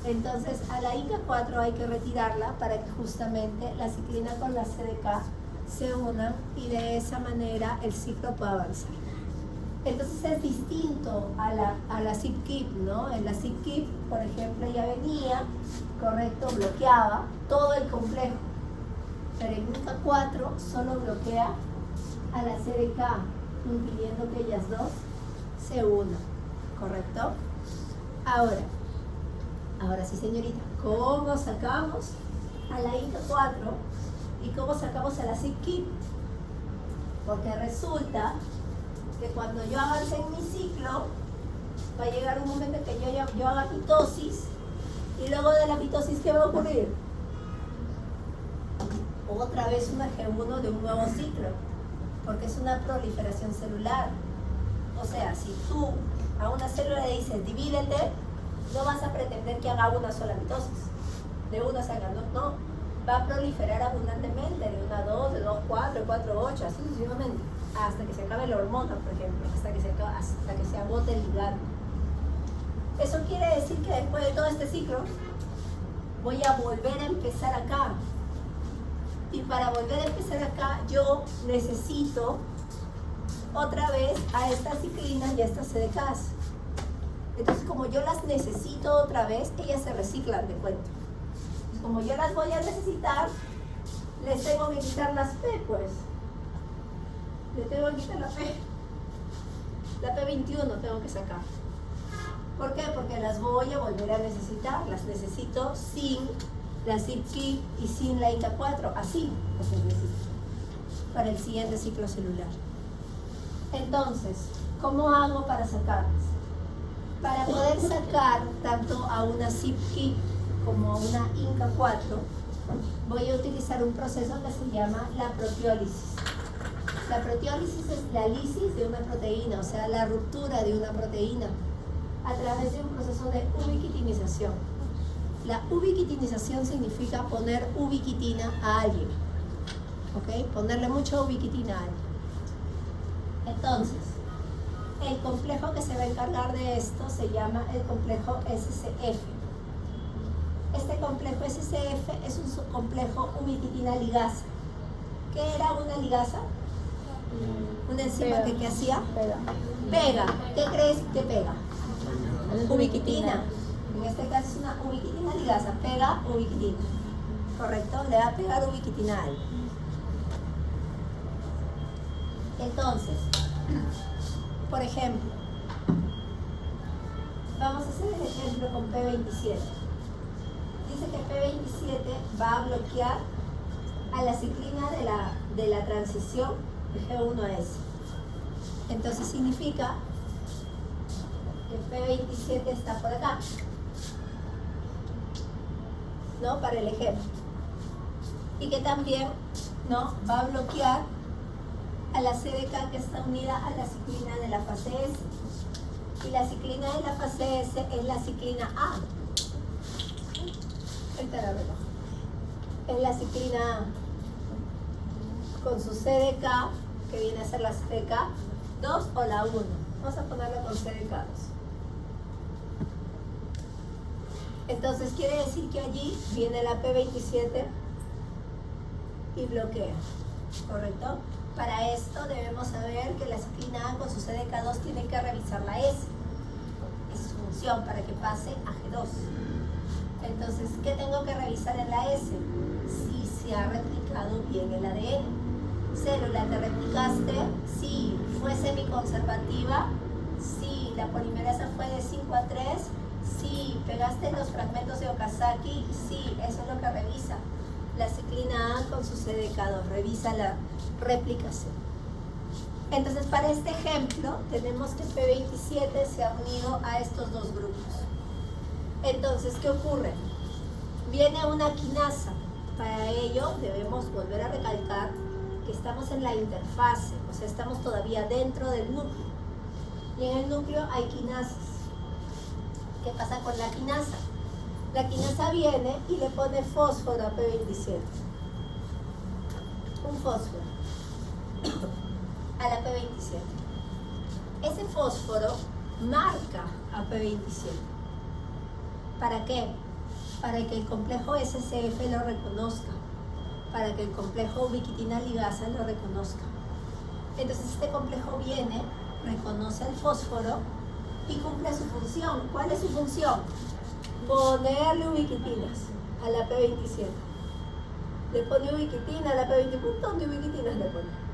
Entonces, a la INCA4 hay que retirarla para que justamente la ciclina con la CDK se unan y de esa manera el ciclo pueda avanzar. Entonces es distinto a la CYP, ¿no? En la CYP, por ejemplo, ya venía, correcto, bloqueaba todo el complejo. Pero en INCA4 solo bloquea a la CDK, impidiendo que ellas dos se unan, ¿correcto? Ahora sí, señorita, ¿cómo sacamos a la INCA4 y cómo sacamos a la CYP? Porque resulta que cuando yo avance en mi ciclo, va a llegar un momento que yo haga mitosis Y luego de la mitosis, ¿qué va a ocurrir? Otra vez una G1 de un nuevo ciclo, porque es una proliferación celular. O sea, si tú a una célula le dices divídete, no vas a pretender que haga una sola mitosis. De una se haga, no. Va a proliferar abundantemente, de 1 a 2, de 2 a 4, de 4 a 8, así sucesivamente, hasta que se acabe la hormona, por ejemplo, hasta que se agote el ligando. Eso quiere decir que después de todo este ciclo, voy a volver a empezar acá. Y para volver a empezar acá, yo necesito otra vez a estas ciclinas y a estas CDKs. Entonces, como yo las necesito otra vez, ellas se reciclan, de cuento. Y como yo las voy a necesitar, les tengo que quitar las P, pues. Les tengo que quitar la P. La P21 tengo que sacar. ¿Por qué? Porque las voy a volver a necesitar. Las necesito sin la CYP y sin la INCA4. Así las necesito para el siguiente ciclo celular. Entonces, ¿cómo hago para sacarlas? Para poder sacar tanto a una CYP como a una INCA4, voy a utilizar un proceso que se llama la proteólisis. La proteólisis es la lisis de una proteína, o sea, la ruptura de una proteína a través de un proceso de ubiquitinización. La ubiquitinización significa poner ubiquitina a alguien, ¿ok? Ponerle mucha ubiquitina a alguien. Entonces, el complejo que se va a encargar de esto se llama el complejo SCF. Este complejo SCF es un complejo ubiquitina ligasa. ¿Qué era una ligasa? Una enzima que hacía pega. ¿Qué crees que pega? Ubiquitina. En este caso es una ubiquitina ligasa. Pega ubiquitina. ¿Correcto? Le va a pegar ubiquitina a algo. Entonces, por ejemplo, vamos a hacer el ejemplo con P27. Dice que P27 va a bloquear a la ciclina de la transición de G1 a S. Entonces significa que P27 está por acá, ¿no? Para el ejemplo. Y que también, ¿no?, va a bloquear a la CDK que está unida a la ciclina de la fase S. Y la ciclina de la fase S es la ciclina A. Ahorita la veo. Es la ciclina A con su CDK, que viene a ser la CDK 2 o la 1. Vamos a ponerla con CDK 2. Entonces quiere decir que allí viene la P27 y bloquea, ¿correcto? Para esto debemos saber que la ciclina A con su CDK2 tiene que revisar la S. Esa es su función para que pase a G2. Entonces, ¿qué tengo que revisar en la S? Si se ha replicado bien el ADN. Célula, ¿te replicaste? Sí. ¿Fue semiconservativa? Sí. ¿La polimerasa fue de 5 a 3? Sí. ¿Pegaste los fragmentos de Okazaki? Sí. Eso es lo que revisa la ciclina A con su CDK2. Revisa la replicación. Entonces, para este ejemplo, tenemos que P27 se ha unido a estos dos grupos. Entonces, ¿qué ocurre? Viene una quinasa. Para ello, debemos volver a recalcar que estamos en la interfase, o sea, estamos todavía dentro del núcleo. Y en el núcleo hay quinasas. ¿Qué pasa con la quinasa? La quinasa viene y le pone fósforo a P27. Un fósforo a la P27. Ese fósforo marca a P27. ¿Para qué? Para que el complejo SCF lo reconozca, para que el complejo ubiquitina ligasa lo reconozca. Entonces este complejo viene, reconoce el fósforo y cumple su función. ¿Cuál es su función? Ponerle ubiquitinas a la P27. Le pone ubiquitina a la P27. Un montón de ubiquitinas le pone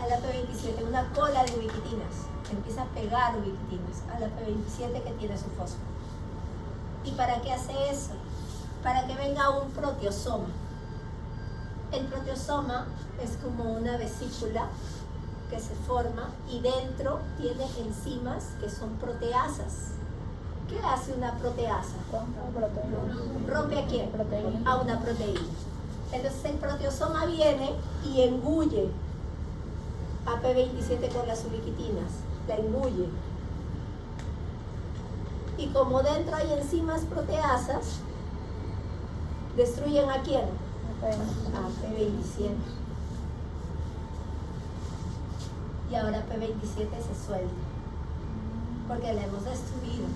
a la P27, una cola de ubiquitinas. Empieza a pegar ubiquitinas a la P27 que tiene su fósforo. ¿Y para qué hace eso? Para que venga un proteosoma. El proteosoma es como una vesícula que se forma y dentro tiene enzimas que son proteasas, ¿Qué hace una proteasa? ¿Rompe a quién? A una proteína. Entonces el proteosoma viene y engulle a P27 con las ubiquitinas, la engulle. Y como dentro hay enzimas proteasas, ¿destruyen a quién? A P27. Y ahora P27 se suelta, porque la hemos destruido.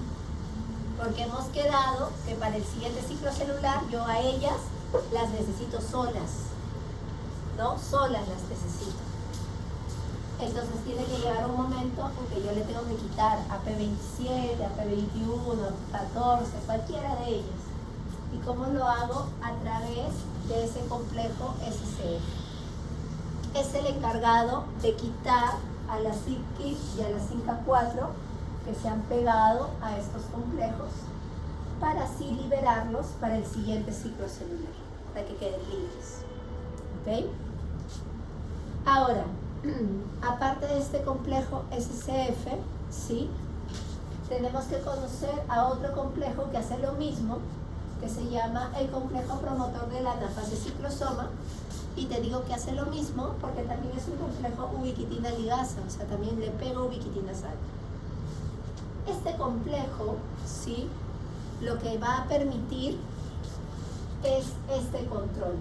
Porque hemos quedado que para el siguiente ciclo celular yo a ellas las necesito solas, ¿no? Solas las necesito. Entonces tiene que llegar un momento en que yo le tengo que quitar a P27, a P21, a 14, cualquiera de ellas. ¿Y cómo lo hago? A través de ese complejo SCF. Es el encargado de quitar a la CYP y a la CINCA4 que se han pegado a estos complejos para así liberarlos para el siguiente ciclo celular, para que queden libres. ¿Ok? Ahora, aparte de este complejo SCF, ¿sí? Tenemos que conocer a otro complejo que hace lo mismo, que se llama el complejo promotor de la anafase ciclosoma, y te digo que hace lo mismo porque también es un complejo ubiquitina ligasa, o sea, también le pego ubiquitina sal. Este complejo, ¿sí? Lo que va a permitir es este control.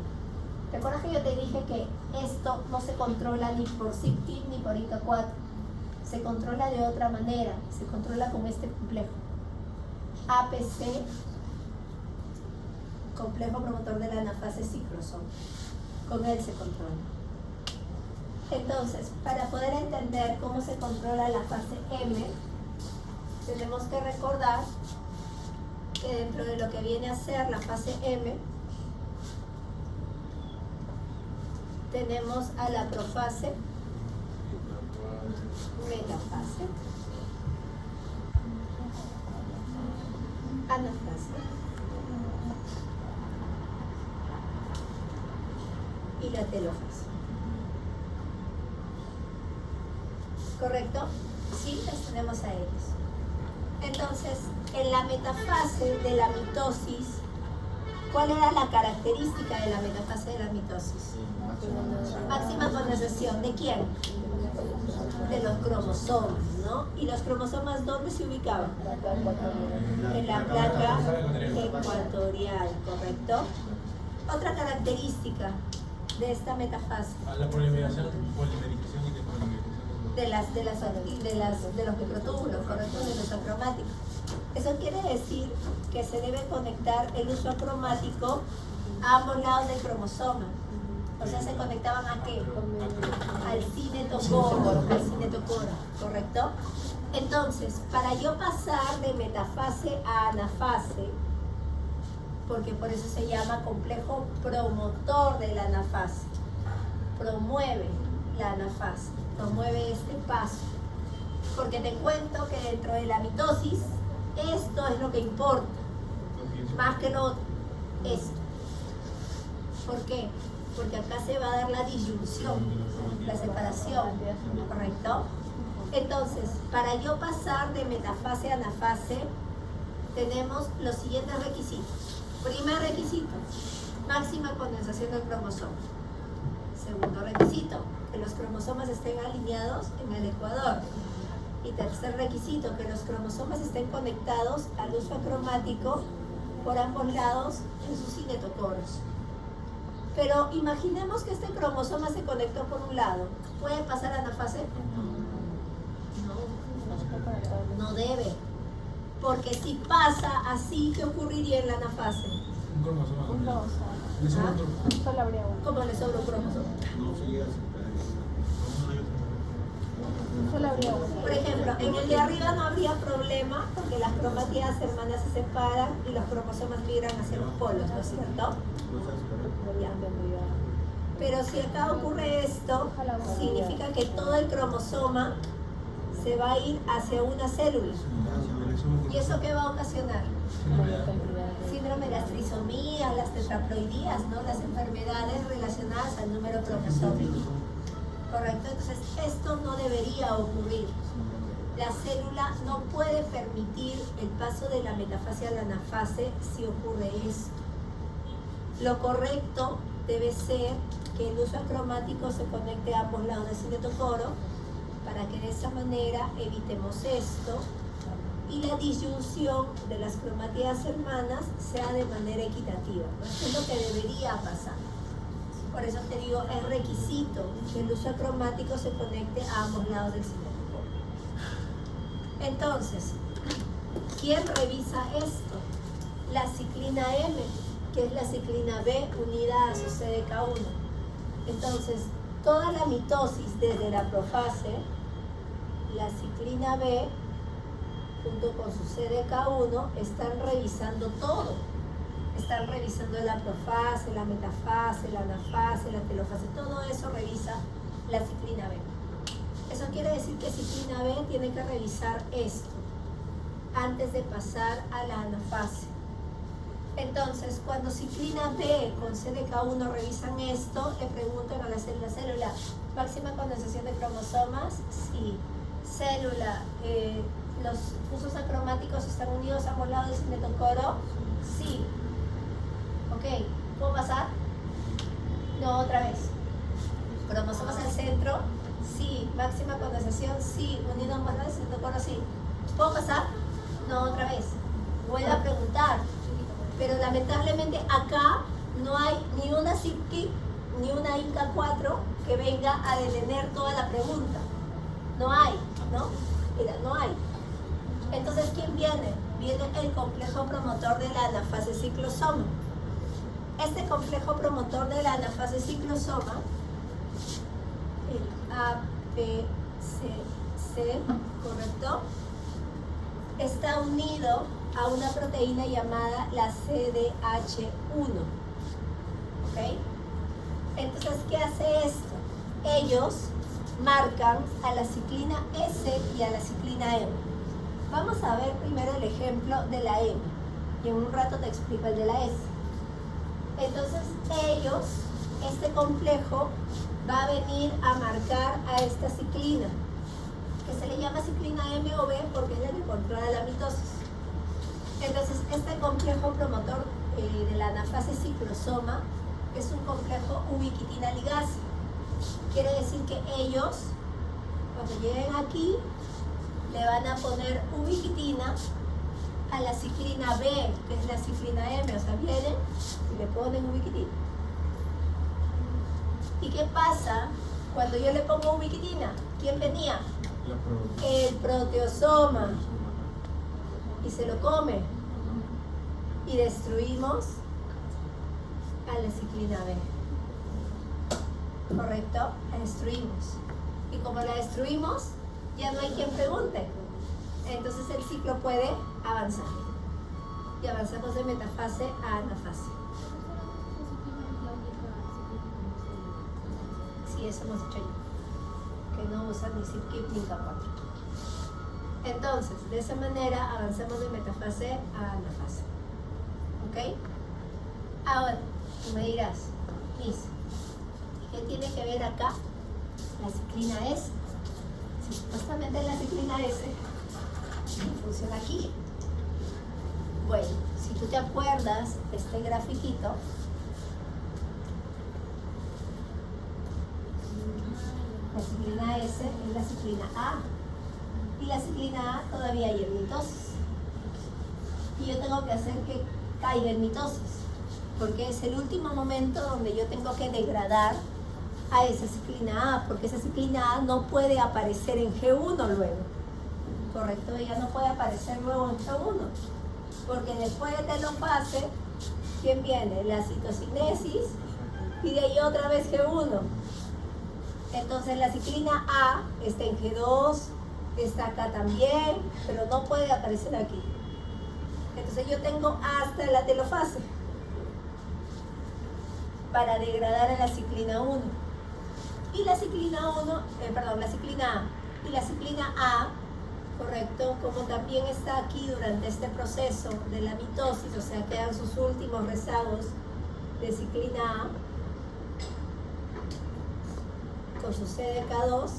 ¿Te acuerdas que yo te dije que esto no se controla ni por CYP ni por INCA4? Se controla de otra manera, se controla con este complejo. APC, complejo promotor de la anafase ciclosoma. Con él se controla. Entonces, para poder entender cómo se controla la fase M, tenemos que recordar que dentro de lo que viene a ser la fase M, tenemos a la profase, metafase, anafase y la telofase. ¿Correcto? Sí, las tenemos a ellos. Entonces, en la metafase de la mitosis, ¿cuál era la característica de la metafase de la mitosis? Máxima condensación. ¿De quién? De los cromosomas, ¿no? ¿Y los cromosomas dónde se ubicaban? En la placa ecuatorial, ¿correcto? Otra característica de esta metafase. La polimerización y de los microtúbulos, correcto, del uso acromático. Eso quiere decir que se debe conectar el uso acromático a ambos lados del cromosoma. O sea, se conectaban ¿a qué? Al cinetocoro, ¿correcto? Entonces, para yo pasar de metafase a anafase, porque por eso se llama complejo promotor de la anafase, promueve la anafase, promueve este paso, porque te cuento que dentro de la mitosis esto es lo que importa, más que lo otro, esto. ¿Por qué? Porque acá se va a dar la disyunción, la separación, ¿correcto? Entonces, para yo pasar de metafase a anafase, tenemos los siguientes requisitos. Primer requisito, máxima condensación del cromosoma. Segundo requisito, que los cromosomas estén alineados en el ecuador. Y tercer requisito, que los cromosomas estén conectados al uso acromático por ambos lados en sus cinetocoros. Pero imaginemos que este cromosoma se conectó por un lado. ¿Puede pasar a anafase? No debe. Porque si pasa así, ¿qué ocurriría en la anafase? Un cromosoma. Un cromosoma. Solo habría uno. ¿Cómo le sobra un cromosoma? Solo habría uno. Por ejemplo, en el de arriba no habría problema porque las cromátidas hermanas se separan y los cromosomas migran hacia los polos, ¿no es cierto? Ya. Pero si acá ocurre esto, significa que todo el cromosoma se va a ir hacia una célula. ¿Y eso qué va a ocasionar? Síndrome de las trisomías, las tetraploidías, ¿no? Las enfermedades relacionadas al número cromosómico. ¿Correcto? Entonces, esto no debería ocurrir. la célula no puede permitir el paso de la metafase a la anafase si ocurre esto. Lo correcto debe ser que el uso acromático se conecte a ambos lados del cinetocoro para que de esa manera evitemos esto y la disyunción de las cromatías hermanas sea de manera equitativa, ¿no? Eso es lo que debería pasar. Por eso te digo, es requisito que el uso acromático se conecte a ambos lados del cinetocoro. Entonces, ¿quién revisa esto? La ciclina M, que es la ciclina B unida a su CDK1. Entonces, toda la mitosis desde la profase, la ciclina B junto con su CDK1 están revisando todo. Están revisando la profase, la metafase, la anafase, la telofase, todo eso revisa la ciclina B. Eso quiere decir que ciclina B tiene que revisar esto antes de pasar a la anafase. Entonces, cuando ciclina B con CDK1 revisan esto, le preguntan a la célula, máxima condensación de cromosomas, sí. Célula, los usos acromáticos están unidos a ambos lados del cinetocoro, sí. Ok, ¿puedo pasar? No, otra vez. Cromosomas al centro, sí. Máxima condensación, sí. Unido a ambos lados del cinetocoro, sí. ¿Puedo pasar? No, otra vez. Vuelvo a preguntar. Pero lamentablemente acá no hay ni una CIPKIP ni una INCA 4 que venga a detener toda la pregunta. No hay, ¿no? Mira, no hay. Entonces, ¿quién viene? Viene el complejo promotor de la anafase ciclosoma. Este complejo promotor de la anafase ciclosoma, el APCC, ¿correcto? Está unido a una proteína llamada la CDH1. ¿Ok? Entonces, ¿qué hace esto? Ellos marcan a la ciclina S y a la ciclina M. Vamos a ver primero el ejemplo de la M y en un rato te explico el de la S. Entonces, ellos, este complejo, va a venir a marcar a esta ciclina, que se le llama ciclina M o B porque es la que controla la mitosis. Entonces, este complejo promotor de la anafase ciclosoma es un complejo ubiquitina ligasa. Quiere decir que ellos, cuando lleguen aquí, le van a poner ubiquitina a la ciclina B, que es la ciclina M. O sea, vienen y le ponen ubiquitina. ¿Y qué pasa cuando yo le pongo ubiquitina? ¿Quién venía? El proteosoma. Y se lo come. Y destruimos a la ciclina B. ¿Correcto? La destruimos. Y como la destruimos, ya no hay quien pregunte. Entonces el ciclo puede avanzar. Y avanzamos de metafase a anafase. Sí, eso hemos dicho ya. Que no usan ni CIPKIP ni K4. Entonces, de esa manera avanzamos de metafase a anafase. ¿Ok? Ahora, tú me dirás, Miss, ¿qué tiene que ver acá la ciclina S? Si supuestamente la ciclina S no funciona aquí. Bueno, si tú te acuerdas de este grafiquito, la ciclina S es la ciclina A. Y la ciclina A todavía hay en mitosis. Y yo tengo que hacer que caiga en mitosis, porque es el último momento donde yo tengo que degradar a esa ciclina A, porque esa ciclina A no puede aparecer en G1 luego. ¿Correcto? Ella no puede aparecer luego en G1, porque después de telofase, ¿quién viene? La citocinesis y de ahí otra vez G1. Entonces la ciclina A está en G2, está acá también, pero no puede aparecer aquí. Entonces yo tengo hasta la telofase para degradar a la ciclina 1. Y la ciclina la ciclina A y la ciclina A, correcto, como también está aquí durante este proceso de la mitosis, o sea, quedan sus últimos rezagos de ciclina A con su CDK2,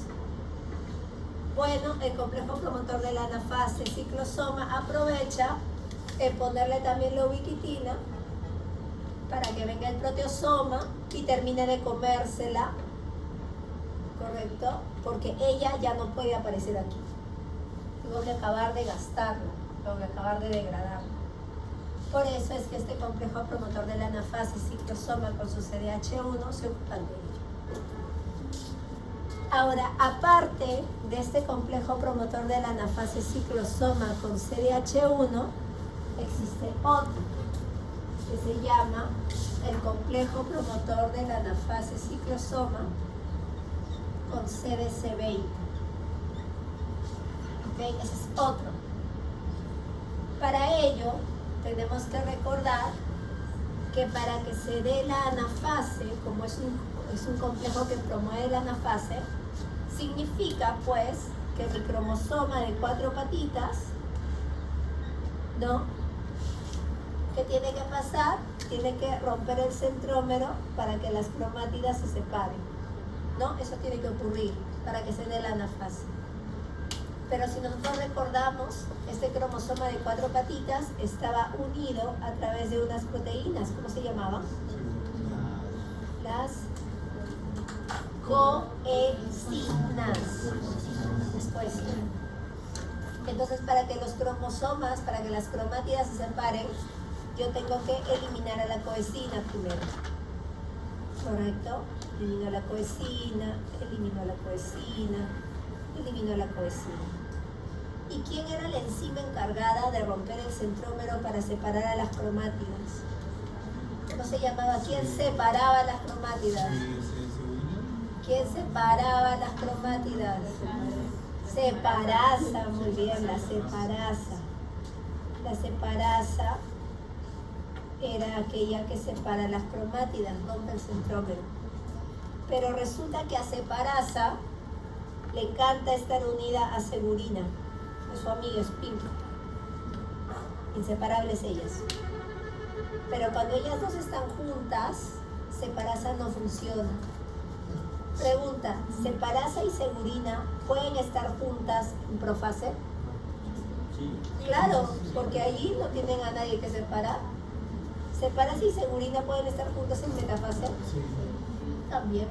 Bueno, el complejo promotor de la anafase ciclosoma aprovecha en ponerle también la ubiquitina para que venga el proteosoma y termine de comérsela, ¿correcto? Porque ella ya no puede aparecer aquí. Tengo que acabar de gastarla, tengo que acabar de degradarla. Por eso es que este complejo promotor de la anafase ciclosoma con su CDH1 se ocupan de ello. Ahora, aparte de este complejo promotor de la anafase ciclosoma con CDH1, existe otro que se llama el complejo promotor de la anafase ciclosoma con CDC20. ¿Okay? Ese es otro. Para ello, tenemos que recordar que para que se dé la anafase, como es un complejo que promueve la anafase, significa pues que mi cromosoma de 4 patitas, ¿no? ¿Qué tiene que pasar? Tiene que romper el centrómero para que las cromátidas se separen, ¿no? Eso tiene que ocurrir para que se dé la anafase. Pero si nosotros recordamos, este cromosoma de 4 patitas estaba unido a través de unas proteínas. ¿Cómo se llamaban? Las coecinas. Después. Entonces, para que los cromosomas, para que las cromátidas se separen, yo tengo que eliminar a la coecina primero. ¿Correcto? Elimino la coecina, elimino la coecina, elimino la coecina. ¿Y quién era la enzima encargada de romper el centrómero para separar a las cromátidas? ¿Cómo se llamaba? ¿Quién separaba las cromátidas? ¿Quién separaba las cromátidas? Separasa, muy bien, la separasa. La separasa era aquella que separa las cromátidas, rompe el centrómero. Pero resulta que a separasa le encanta estar unida a segurina, a su amiga Spinky. Inseparables ellas. Pero cuando ellas dos están juntas, separasa no funciona. Pregunta, ¿separasa y segurina pueden estar juntas en profase? Claro, porque allí no tienen a nadie que separar. ¿Separasa y segurina pueden estar juntas en metafase? También.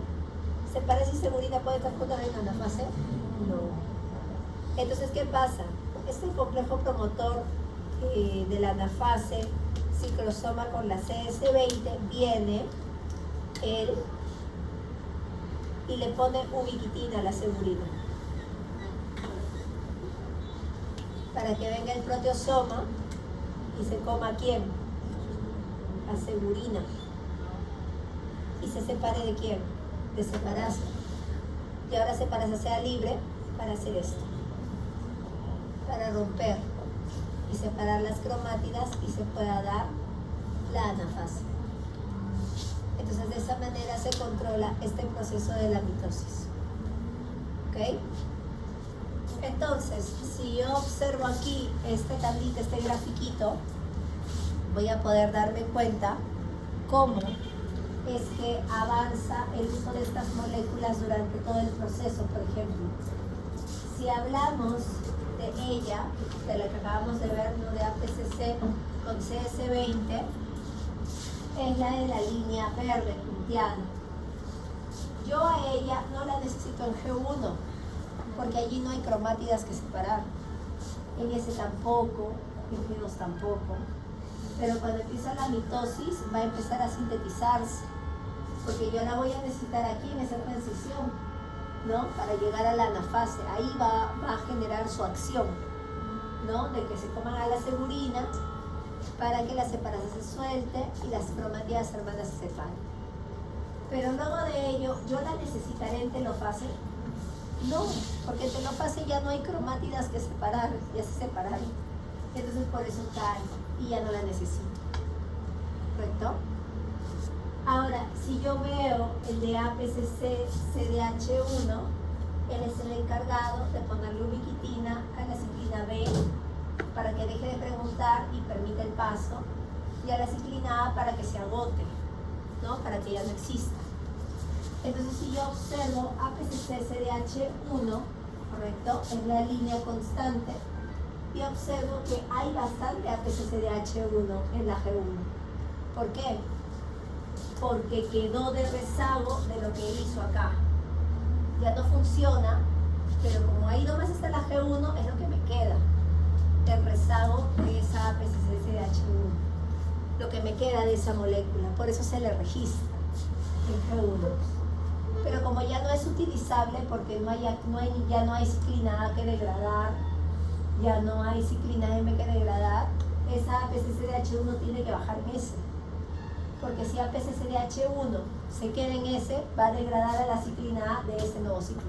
¿Separasa y segurina pueden estar juntas en anafase? No. Entonces, ¿qué pasa? Este complejo promotor de la anafase ciclosoma con la CS20 viene él y le pone ubiquitina a la segurina para que venga el proteosoma y se coma ¿a quién? A segurina. ¿Y se separe de quién? De separasa. Y ahora separasa sea libre para hacer esto, para romper y separar las cromátidas y se pueda dar la anafase. Entonces de esa manera se controla este proceso de la mitosis. ¿Ok? Entonces, si yo observo aquí este tablito, este grafiquito, voy a poder darme cuenta cómo es que avanza el uso de estas moléculas durante todo el proceso. Por ejemplo, si hablamos de ella, de la que acabamos de ver, ¿no? De APCC con CS20, es la de la línea verde, punteada. Yo a ella no la necesito en G1, porque allí no hay cromátidas que separar. En ese tampoco, en G2 tampoco. Pero cuando empieza la mitosis va a empezar a sintetizarse, porque yo la voy a necesitar aquí en esa transición, ¿no? Para llegar a la anafase. Ahí va a generar su acción, ¿no? De que se coman a la segurina para que la separasa se suelte y las cromátidas hermanas se separen. Pero luego de ello, ¿yo la necesitaré en telofase? No, porque en telofase ya no hay cromátidas que separar, ya se separaron. Entonces por eso cae y ya no la necesito. ¿Correcto? Ahora, si yo veo el de APCC CDH1, él es el encargado de ponerle ubiquitina a la ciclina B para que deje de preguntar y permita el paso, y a la ciclina A para que se agote, ¿no? Para que ya no exista. Entonces, si yo observo APCC CDH1, ¿correcto? Es la línea constante. Y observo que hay bastante APCCDH1 en la G1. ¿Por qué? Porque quedó de rezago de lo que hizo acá. Ya no funciona, pero como ahí nomás está la G1, es lo que me queda. El rezago de esa APCCDH1. Lo que me queda de esa molécula. Por eso se le registra en G1. Pero como ya no es utilizable porque ya no hay ciclina A que degradar, ya no hay ciclina M que degradar, esa APCCDH1 tiene que bajar en S. Porque si APCCDH1 se queda en S, va a degradar a la ciclina A de ese nuevo ciclo.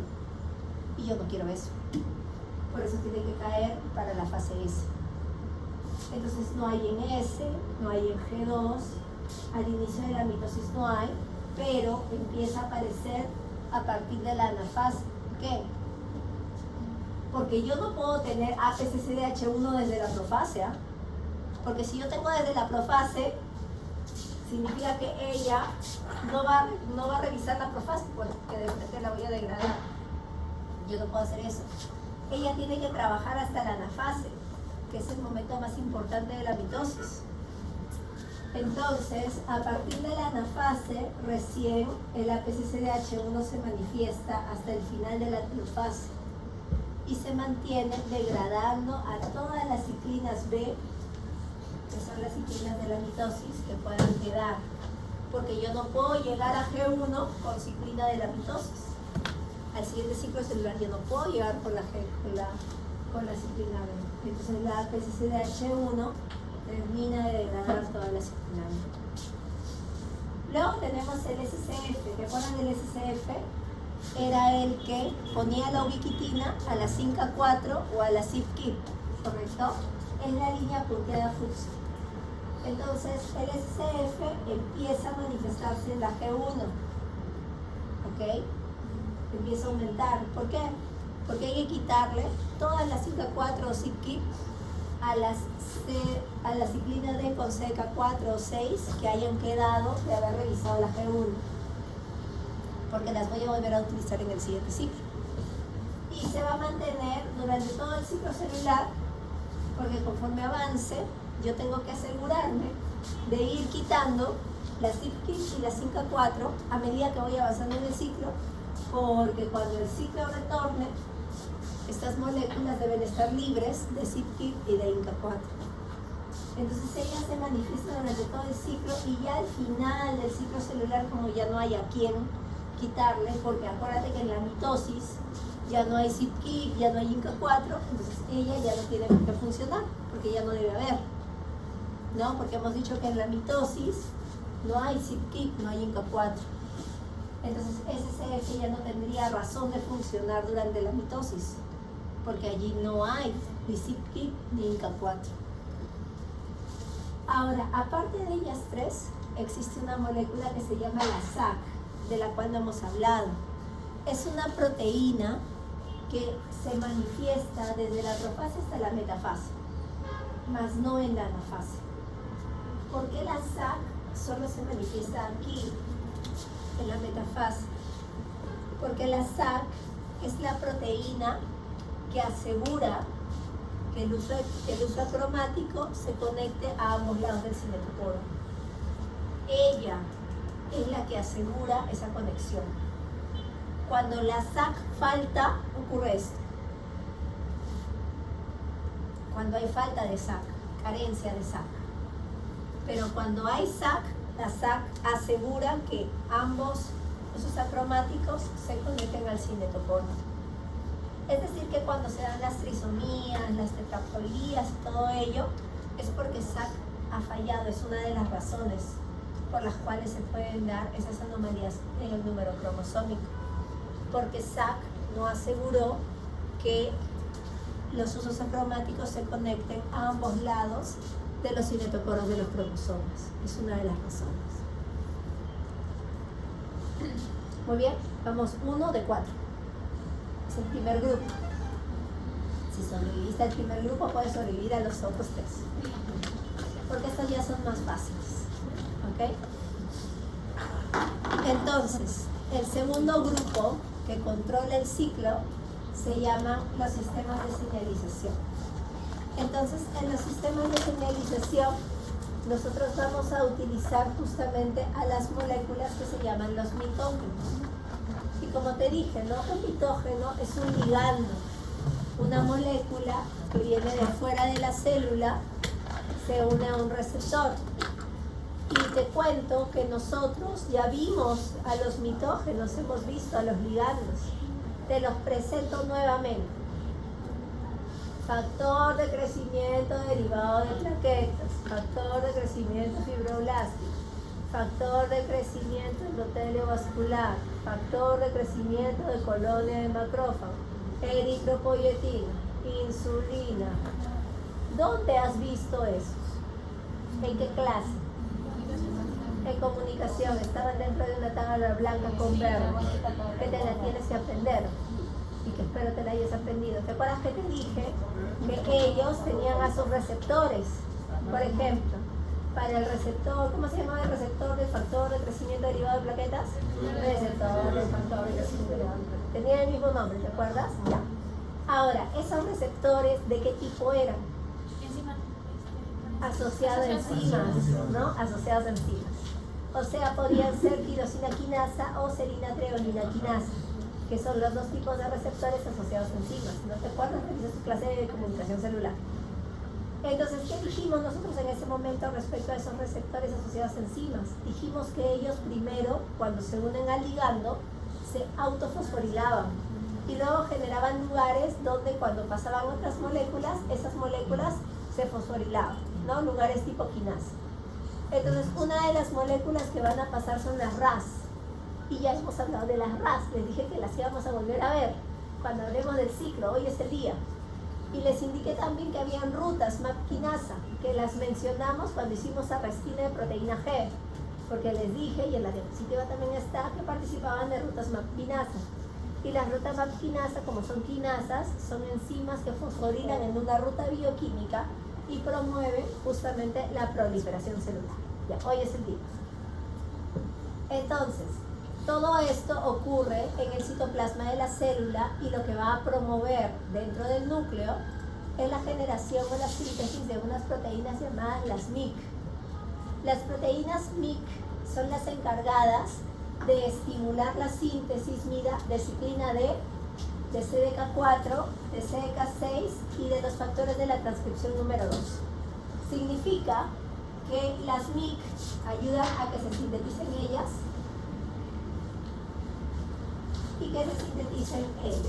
Y yo no quiero eso. Por eso tiene que caer para la fase S. Entonces no hay en S, no hay en G2, al inicio de la mitosis no hay, pero empieza a aparecer a partir de la anafase. ¿Por qué? Porque yo no puedo tener APCCDH1 desde la profase, ¿eh? Porque si yo tengo desde la profase, significa que ella no va a revisar la profase, porque de repente la voy a degradar. Yo no puedo hacer eso. Ella tiene que trabajar hasta la anafase, que es el momento más importante de la mitosis. Entonces, a partir de la anafase, recién el APCCDH1 se manifiesta hasta el final de la telofase y se mantiene degradando a todas las ciclinas B, que son las ciclinas de la mitosis, que puedan quedar, porque yo no puedo llegar a G1 con ciclina de la mitosis. Al siguiente ciclo celular yo no puedo llegar con la ciclina B. Entonces la APCCDH1 termina de degradar toda la ciclina B. Luego tenemos el SCF. ¿Te acuerdan del SCF? Era el que ponía la ubiquitina a la 5A4 o a la CYP-KIP, ¿correcto? Es la línea punteada Fuchs. Entonces el SCF empieza a manifestarse en la G1, ¿ok? Empieza a aumentar. ¿Por qué? Porque hay que quitarle todas las 5A4 o CYP-KIP a la ciclina D con CK4 o 6 que hayan quedado de haber revisado la G1, porque las voy a volver a utilizar en el siguiente ciclo. Y se va a mantener durante todo el ciclo celular, porque conforme avance, yo tengo que asegurarme de ir quitando las CYP-KIP y las 5A4 a medida que voy avanzando en el ciclo, porque cuando el ciclo retorne, estas moléculas deben estar libres de CYP-KIP y de INCA4. Entonces ellas se manifiestan durante todo el ciclo y ya al final del ciclo celular, como ya no hay a quién quitarle, porque acuérdate que en la mitosis ya no hay CYP-KIP, ya no hay INCA4, entonces ella ya no tiene por qué funcionar, porque ya no debe haber, ¿no? Porque hemos dicho que en la mitosis no hay CYP-KIP, no hay INCA4. Entonces SCF ya no tendría razón de funcionar durante la mitosis, porque allí no hay ni CYP-KIP ni INCA4. Ahora, aparte de ellas tres, existe una molécula que se llama la SAC, de la cual no hemos hablado. Es una proteína que se manifiesta desde la profase hasta la metafase, más no en la anafase. ¿Por qué la SAC solo se manifiesta aquí, en la metafase? Porque la SAC es la proteína que asegura que el uso acromático se conecte a ambos lados del cinetoporo. Ella es la que asegura esa conexión. Cuando la SAC falta, ocurre esto. Cuando hay falta de SAC, carencia de SAC. Pero cuando hay SAC, la SAC asegura que ambos usos acromáticos se conecten al cinetoporo. Es decir, que cuando se dan las trisomías, las tetraploidías y todo ello, es porque SAC ha fallado. Es una de las razones por las cuales se pueden dar esas anomalías en el número cromosómico, porque SAC no aseguró que los usos acromáticos se conecten a ambos lados de los cinetoporos de los cromosomas. Es una de las razones. Muy bien, vamos 1 de 4. Es el primer grupo. Si sobreviviste al primer grupo, puedes sobrevivir a los otros 3, porque estos ya son más fáciles. ¿Ok? Entonces, el segundo grupo que controla el ciclo se llaman los sistemas de señalización. Entonces, en los sistemas de señalización, nosotros vamos a utilizar justamente a las moléculas que se llaman los mitógenos. Y como te dije, ¿no? Un mitógeno es un ligando, una molécula que viene de fuera de la célula, se une a un receptor. Y te cuento que nosotros ya vimos a los mitógenos, hemos visto a los ligandos. Te los presento nuevamente. Factor de crecimiento derivado de plaquetas, factor de crecimiento fibroblástico, factor de crecimiento endotelio vascular, factor de crecimiento de colonia de macrófago, eritropoyetina, insulina. ¿Dónde has visto esos? ¿En qué clase? En comunicación, estaban dentro de una tabla blanca con verde, que te la tienes que aprender y que espero te la hayas aprendido. ¿Te acuerdas que te dije que ellos tenían a sus receptores? Por ejemplo, para el receptor, ¿cómo se llama el receptor del factor de crecimiento derivado de plaquetas? Receptor del factor de crecimiento derivado de plaquetas. Tenía el mismo nombre, ¿te acuerdas? Ya. Ahora, ¿esos receptores de qué tipo eran? Asociados a enzimas, ¿no? Asociados a enzimas. O sea, podían ser tirosina quinasa o serina treonina quinasa, que son los dos tipos de receptores asociados a enzimas. ¿No te acuerdas? Revisas tu clase de comunicación celular. Entonces, ¿qué dijimos nosotros en ese momento respecto a esos receptores asociados a enzimas? Dijimos que ellos primero, cuando se unen al ligando, se autofosforilaban y luego generaban lugares donde cuando pasaban otras moléculas, esas moléculas se fosforilaban, ¿no? Lugares tipo quinasa. Entonces, una de las moléculas que van a pasar son las RAS. Y ya hemos hablado de las RAS. Les dije que las íbamos a volver a ver cuando hablemos del ciclo. Hoy es el día. Y les indiqué también que habían rutas MAP quinasa, que las mencionamos cuando hicimos arrestina de proteína G. Porque les dije, y en la diapositiva también está, que participaban de rutas MAP quinasa. Y las rutas MAP quinasa, como son quinasas, son enzimas que fosforilan en una ruta bioquímica y promueven justamente la proliferación celular. Ya, hoy es el día. Entonces, todo esto ocurre en el citoplasma de la célula y lo que va a promover dentro del núcleo es la generación o la síntesis de unas proteínas llamadas las MYC. Las proteínas MYC son las encargadas de estimular la síntesis, mira, de ciclina D, de CDK4, de CDK6 y de los factores de la transcripción número 2. Significa que las MYC ayudan a que se sinteticen ellas y que se sinteticen ellos.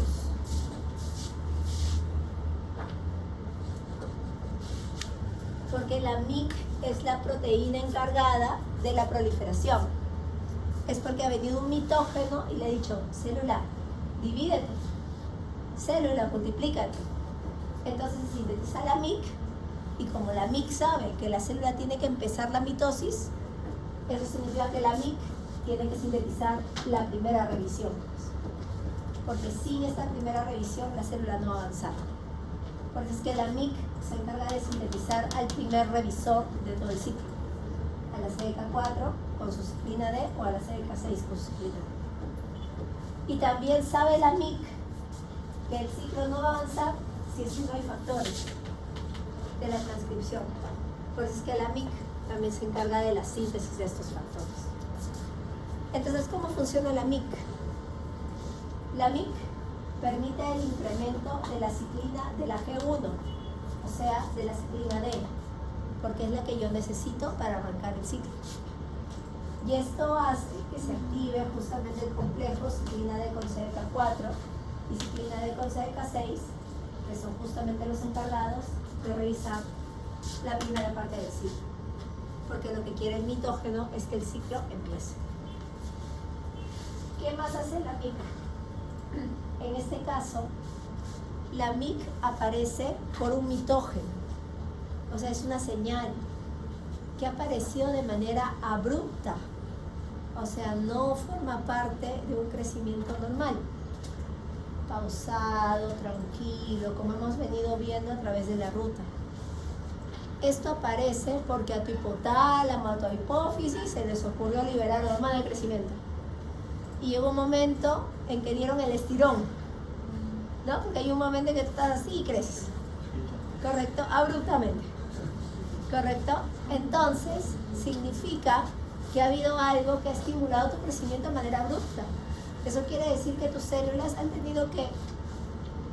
Porque la MYC es la proteína encargada de la proliferación. Es porque ha venido un mitógeno y le ha dicho, célula, divídete. Célula, multiplícate. Entonces se sintetiza la MYC y como la MYC sabe que la célula tiene que empezar la mitosis, eso significa que la MYC tiene que sintetizar la primera revisión. Porque sin esta primera revisión la célula no va a avanzar. Porque es que la MYC se encarga de sintetizar al primer revisor de todo el ciclo. A la CDK4 con su ciclina D o a la CDK6 con su ciclina D. Y también sabe la MYC que el ciclo no va a avanzar si es que no hay factores de la transcripción. Por eso es que la MYC también se encarga de la síntesis de estos factores. Entonces, ¿cómo funciona la MYC? La MYC permite el incremento de la ciclina de la G1, o sea, de la ciclina D, porque es la que yo necesito para arrancar el ciclo. Y esto hace que se active justamente el complejo ciclina D con CDK4 y ciclina D con CDK6, que son justamente los encargados de revisar la primera parte del ciclo. Porque lo que quiere el mitógeno es que el ciclo empiece. ¿Qué más hace la MYC? En este caso, la MYC aparece por un mitógeno. O sea, es una señal que apareció de manera abrupta. O sea, no forma parte de un crecimiento normal. Pausado, tranquilo, como hemos venido viendo a través de la ruta. Esto aparece porque a tu hipotálamo, a tu hipófisis se les ocurrió liberar hormona de crecimiento. Y llegó un momento en que dieron el estirón. ¿no? Porque hay un momento en que tú estás así y creces. ¿Correcto? Abruptamente. ¿Correcto? Entonces, significa que ha habido algo que ha estimulado tu crecimiento de manera abrupta. Eso quiere decir que tus células han tenido que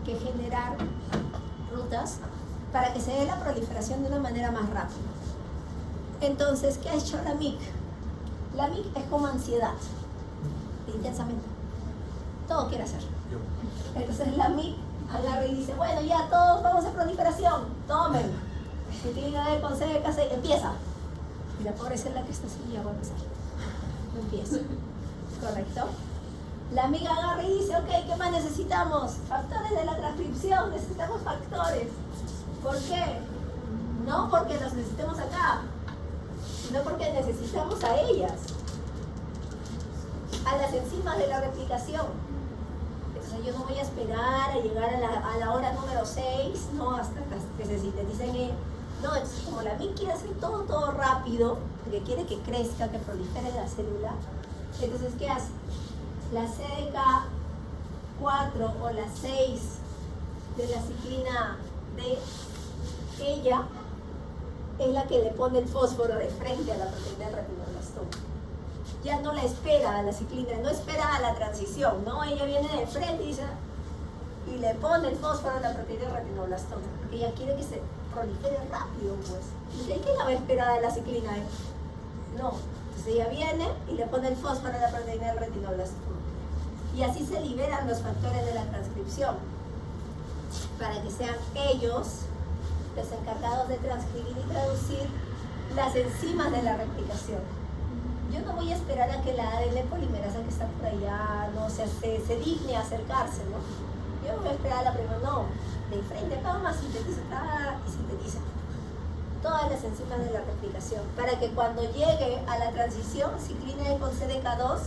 generar rutas para que se dé la proliferación de una manera más rápida. Entonces, ¿qué ha hecho la MIC? La MIC es como ansiedad, intensamente. Todo quiere hacer. Entonces la MIC agarra y dice, bueno, ya todos vamos a proliferación, tomen. Citrina D con CDK6, empieza. Y la pobre es la que está así, ya va a empezar. No empieza. ¿Correcto? La amiga agarra y dice, ok, ¿qué más necesitamos? Factores de la transcripción, necesitamos factores. ¿Por qué? No porque los necesitemos acá, sino porque necesitamos a ellas, a las enzimas de la replicación. Entonces yo no voy a esperar a llegar a la hora número 6, no, hasta que se sinteticen. No, entonces como la MIC quiere hacer todo rápido, porque quiere que crezca, que prolifere la célula, entonces ¿qué hace? La CDK4 o la 6 de la ciclina D, ella es la que le pone el fósforo de frente a la proteína del retinoblastoma. Ya no la espera a la ciclina, no espera a la transición, ¿no? Ella viene de frente y dice, y le pone el fósforo a la proteína del retinoblastoma, porque ella quiere que se prolifere rápido, pues. ¿Y de qué la va a esperar a la ciclina? No. Entonces ella viene y le pone el fósforo a la proteína del retinoblastoma. Y así se liberan los factores de la transcripción, para que sean ellos los encargados de transcribir y traducir las enzimas de la replicación. Yo no voy a esperar a que la ADN polimerasa que está por allá no se digne a acercarse, ¿no? Yo no voy a esperar a la primera, no. De frente acá más sintetiza acá y sintetiza todas las enzimas de la replicación, para que cuando llegue a la transición ciclina E con CDK2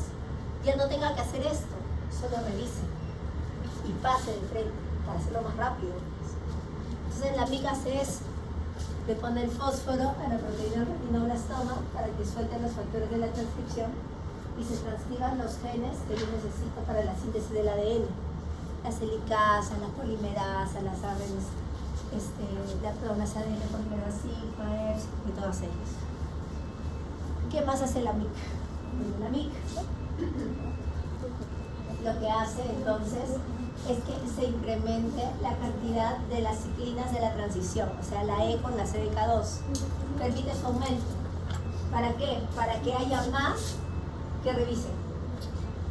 ya no tenga que hacer esto, solo revise y pase de frente para hacerlo más rápido. Entonces la MIC hace eso, le pone el fósforo a la proteína del retinoblastoma para que suelten los factores de la transcripción y se transcriban los genes que yo necesito para la síntesis del ADN. Las helicasas, las polimerasas, las ARNs, las ADN polimerasa CIGMA, y todas ellas. ¿Qué más hace la MIC? La MIC lo que hace entonces es que se incremente la cantidad de las ciclinas de la transición, o sea, la E con la CDK2. Permite su aumento. ¿Para qué? Para que haya más que revisen,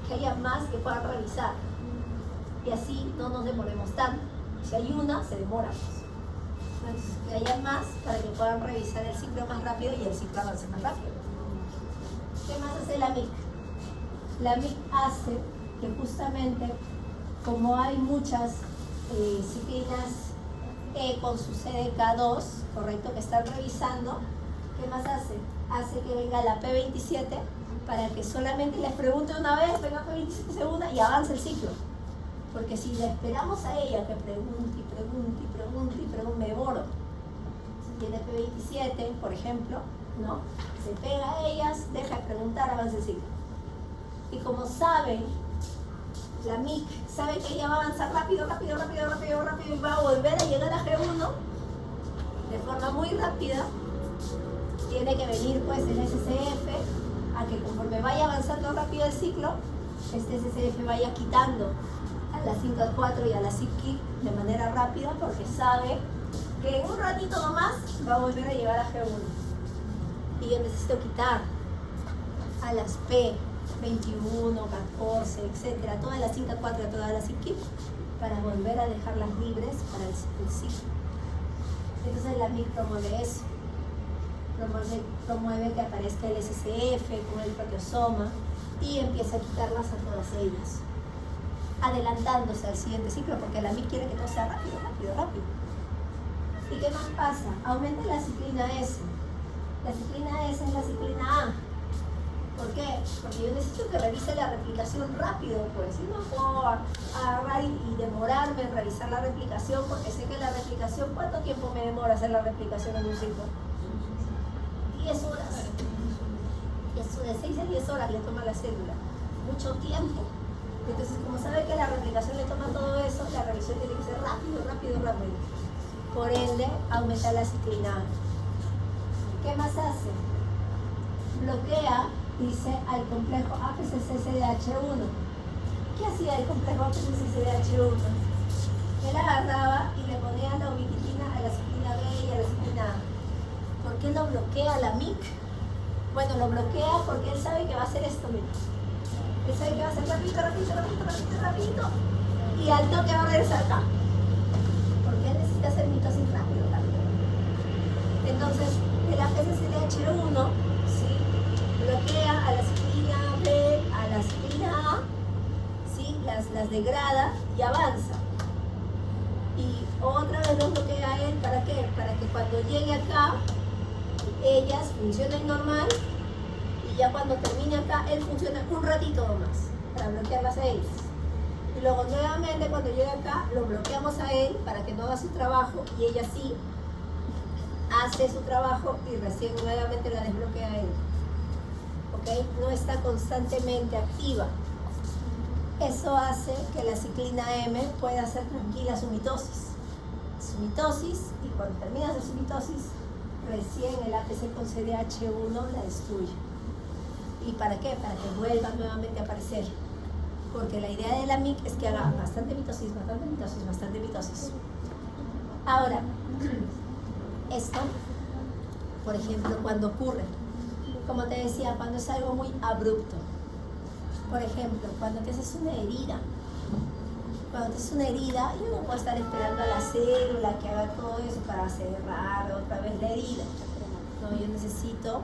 que haya más que puedan revisar. Y así no nos demoremos tanto. Si hay una, se demora más. Entonces, que haya más para que puedan revisar el ciclo más rápido y el ciclo avance más rápido. ¿Qué más hace la MIC? La MIC hace que justamente, como hay muchas ciclinas E con su CDK2, correcto, que están revisando, ¿qué más hace? Hace que venga la P27 para que solamente les pregunte una vez, venga P27 segunda y avance el ciclo. Porque si le esperamos a ella que pregunte, me demoro. Si tiene P27, por ejemplo, ¿no? Se pega a ellas, deja de preguntar, avance el ciclo. Y como saben, la MIC sabe que ella va a avanzar rápido y va a volver a llegar a G1 de forma muy rápida, tiene que venir pues el SCF a que conforme vaya avanzando rápido el ciclo, este SCF vaya quitando a la 5-4 y a la CIC de manera rápida, porque sabe que en un ratito nomás va a volver a llegar a G1 y yo necesito quitar a las P 21, 14, etcétera, todas las 5-4, todas las CIC para volver a dejarlas libres para el ciclo. Entonces la MIC promueve eso, promueve que aparezca el SCF con el proteosoma y empieza a quitarlas a todas ellas, adelantándose al siguiente ciclo, porque la MIC quiere que todo sea rápido. ¿Y qué más pasa? Aumenta la ciclina S. La ciclina S es la ciclina A. ¿Por qué? Porque yo necesito que revise la replicación rápido, pues. Si no puedo agarrar y demorarme en revisar la replicación, porque sé que la replicación, ¿cuánto tiempo me demora hacer la replicación en un ciclo? 10 horas. Y eso de 6 a 10 horas le toma la célula. Mucho tiempo. Entonces, como sabe que la replicación le toma todo eso, la revisión tiene que ser rápido. Por ende, aumenta la ciclina. ¿Qué más hace? Bloquea, dice, al complejo APCC-CDH1. ¿Qué hacía el complejo APCC-CDH1? Él agarraba y le ponía la ubiquitina a la ciclina B y a la ciclina A. ¿Por qué lo bloquea la MIC? Bueno, lo bloquea porque él sabe que va a hacer esto, mira. Él sabe que va a hacer rapidito. Y al toque va a regresar acá. Porque él necesita hacer mitosis rápido. Entonces, el APCCDH1, ¿sí? Bloquea a la ciclina B, a la ciclina A, ¿sí? Las degrada y avanza. Y otra vez lo bloquea a él, ¿para qué? Para que cuando llegue acá, ellas funcionen normal y ya cuando termine acá, él funciona un ratito más para bloquearlas a ellas. Y luego nuevamente cuando llegue acá, lo bloqueamos a él para que no haga su trabajo y ella sí hace su trabajo y recién nuevamente la desbloquea a él. ¿Ok? No está constantemente activa. Eso hace que la ciclina M pueda hacer tranquila su mitosis. Y cuando termina de su mitosis, recién el APC con CDH1 la destruye. ¿Y para qué? Para que vuelva nuevamente a aparecer. Porque la idea de la MIC es que haga bastante mitosis. Ahora, esto, por ejemplo, cuando ocurre, como te decía, cuando es algo muy abrupto. Por ejemplo, cuando te haces una herida. Yo no puedo estar esperando a la célula que haga todo eso para cerrar otra vez la herida. No, yo necesito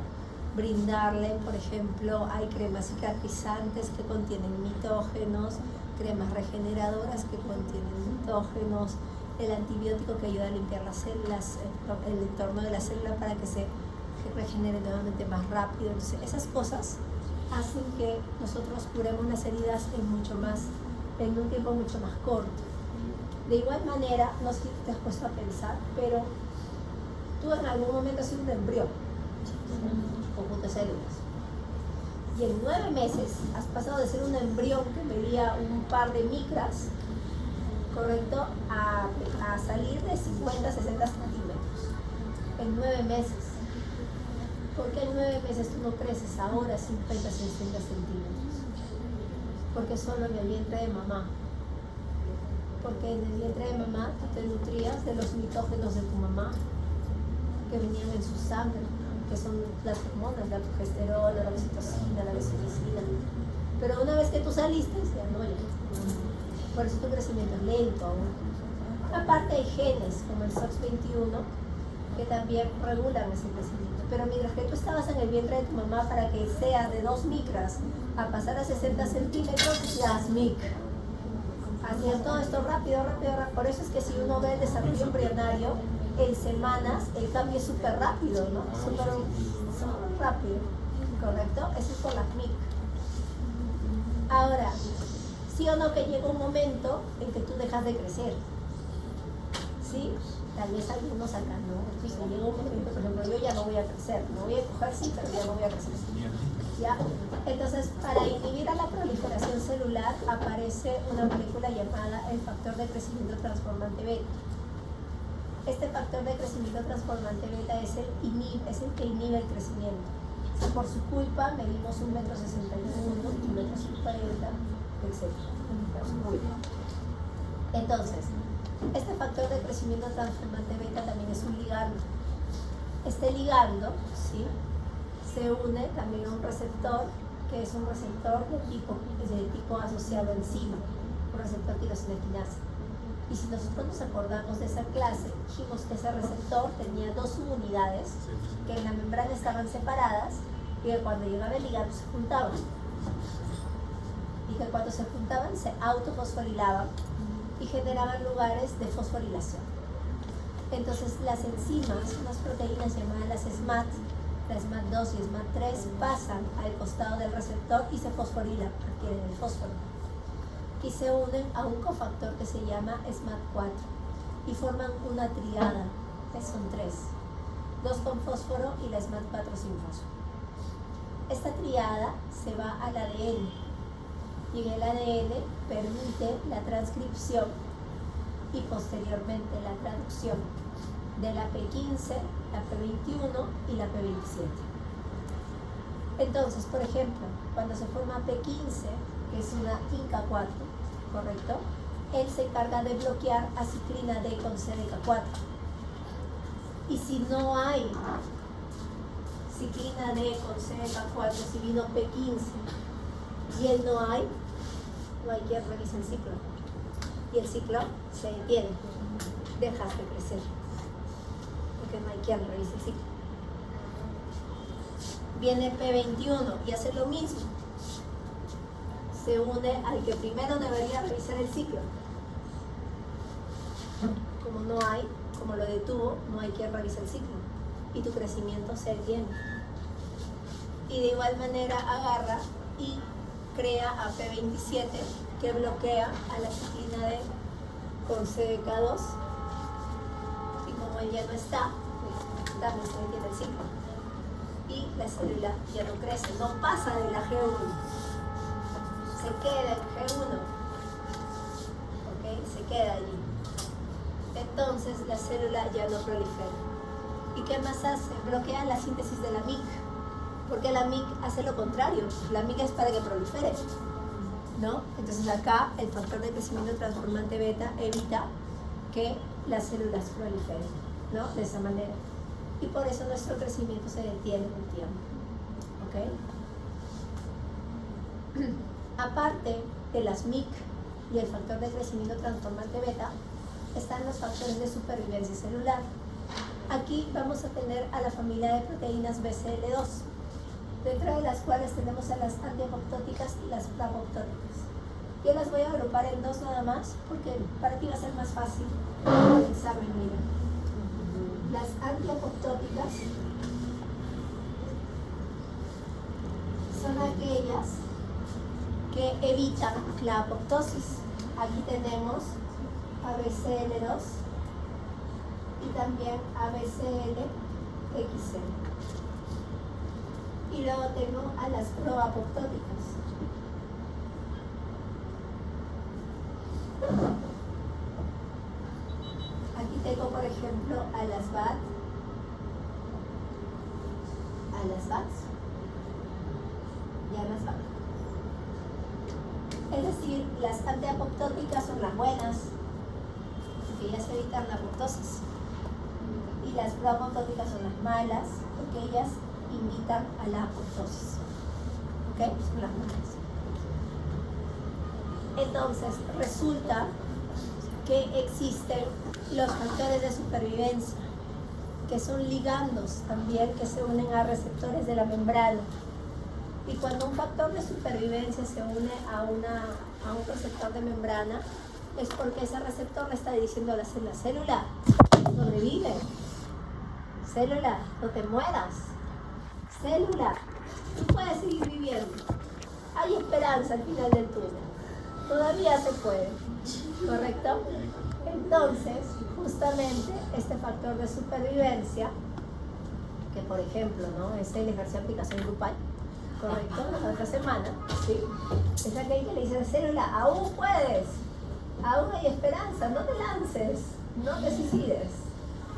brindarle, por ejemplo, hay cremas cicatrizantes que contienen mitógenos, cremas regeneradoras que contienen mitógenos, el antibiótico que ayuda a limpiar las células, el entorno de la célula para que se regenere nuevamente más rápido. Entonces, esas cosas hacen que nosotros curemos las heridas en un tiempo mucho más corto. De igual manera, no sé si te has puesto a pensar, pero tú en algún momento has sido un embrión, conjunto de células. Y en 9 meses has pasado de ser un embrión que medía un par de micras, correcto, a salir de 50, 60 centímetros. En 9 meses. ¿Por qué en 9 meses tú no creces ahora 50, 60 centímetros? Porque solo en el vientre de mamá. Porque en el vientre de mamá tú te nutrías de los mitógenos de tu mamá que venían en su sangre, que son las hormonas, la progesterona, la oxitocina, la vasopresina. Pero una vez que tú saliste, ya no. Por eso tu crecimiento es lento aún. Aparte hay genes como el SOX21 que también regulan ese crecimiento. Pero mientras que tú estabas en el vientre de tu mamá, para que sea de 2 micras a pasar a 60 centímetros, las mic. Hacían todo esto rápido. Por eso es que si uno ve el desarrollo embrionario, en semanas el cambio es súper rápido, ¿no? Súper rápido, ¿correcto? Eso es por las mic. Ahora, sí o no que llega un momento en que tú dejas de crecer, ¿sí? Tal vez algunos acá no. Entonces llega un momento, por ejemplo, yo ya no voy a crecer, me voy a coger sí, pero ya no voy a crecer. ¿Ya? Entonces, para inhibir a la proliferación celular aparece una molécula llamada el factor de crecimiento transformante beta. Este factor de crecimiento transformante beta es el que inhibe el crecimiento. Si por su culpa medimos 1,61 m, 1,40 m, etc. Por su culpa. Entonces, este factor de crecimiento transformante beta también es un ligando. Este ligando, ¿sí?, se une también a un receptor que es un receptor de tipo asociado a enzima, un receptor tirosina quinasa. Y si nosotros nos acordamos de esa clase, dijimos que ese receptor tenía 2 subunidades que en la membrana estaban separadas y que cuando llegaba el ligando se juntaban. Y que cuando se juntaban se autofosforilaban y generaban lugares de fosforilación. Entonces las enzimas, unas proteínas llamadas las SMAD, la SMAD2 y SMAD3, pasan al costado del receptor y se fosforilan, adquieren el fósforo. Y se unen a un cofactor que se llama SMAD4 y forman una triada, que son 3, 2 con fósforo y la SMAD4 sin fósforo. Esta triada se va al ADN y en el ADN permite la transcripción y posteriormente la traducción de la P15, la P21 y la P27. Entonces, por ejemplo, cuando se forma P15, que es una INCA4, ¿correcto? Él se encarga de bloquear a ciclina D con CDK4. Y si no hay ciclina D con CDK4, si vino P15 y él no hay quien revise el ciclo. Y el ciclo se detiene, dejas de crecer, porque no hay quien revise el ciclo. Viene P21 y hace lo mismo. Se une al que primero debería revisar el ciclo. Como no hay, como lo detuvo, no hay quien revise el ciclo. Y tu crecimiento se detiene. Y de igual manera agarra y crea a P27 que bloquea a la ciclina D con CDK2. Y como él ya no está, pues también se detiene el ciclo. Y la célula ya no crece, no pasa de la G1. Se queda en G1, ¿ok? Se queda allí. Entonces la célula ya no prolifera. ¿Y qué más hace? Bloquea la síntesis de la MYC, porque la MYC hace lo contrario. La MYC es para que prolifere, ¿no? Entonces acá el factor de crecimiento transformante beta evita que las células proliferen, ¿no? De esa manera. Y por eso nuestro crecimiento se detiene en el tiempo, ¿ok? Aparte de las MYC y el factor de crecimiento transformante beta, están los factores de supervivencia celular. Aquí vamos a tener a la familia de proteínas BCL2, dentro de las cuales tenemos a las antiapoptóticas y las proapoptóticas. Yo las voy a agrupar en dos nada más, porque para ti va a ser más fácil el examen, mira. Las antiapoptóticas son aquellas que evitan la apoptosis. Aquí tenemos ABCL2 y también ABCLXL. Y luego tengo a las proapoptóticas. Aquí tengo, por ejemplo, a las BAT, a las BATs y a las BAT. Es decir, las antiapoptóticas son las buenas, porque ellas evitan la apoptosis. Y las proapoptóticas son las malas, porque ellas invitan a la apoptosis. ¿Ok? Son las malas. Entonces, resulta que existen los factores de supervivencia, que son ligandos también que se unen a receptores de la membrana. Y cuando un factor de supervivencia se une a un receptor de membrana, es porque ese receptor le está diciendo a la célula, sobrevive, célula, no te mueras, célula, tú puedes seguir viviendo, hay esperanza al final del túnel, todavía se puede, ¿correcto? Entonces, justamente este factor de supervivencia, que por ejemplo, ¿no? Es el ejercicio de aplicación grupal, ¿correcto? La otra semana, ¿sí? Es aquel que le dice a la célula, aún puedes, aún hay esperanza, no te lances, no te suicides,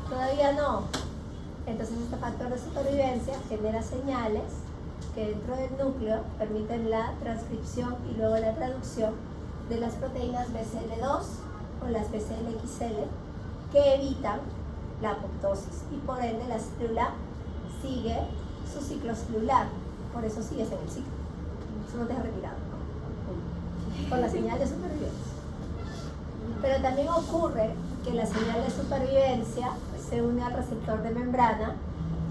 todavía no. Entonces este factor de supervivencia genera señales que dentro del núcleo permiten la transcripción y luego la traducción de las proteínas BCL2 o las BCLXL que evitan la apoptosis y por ende la célula sigue su ciclo celular, por eso sigues en el ciclo, eso no te has retirado, ¿no? Por la señal de supervivencia. Pero también ocurre que la señal de supervivencia se une al receptor de membrana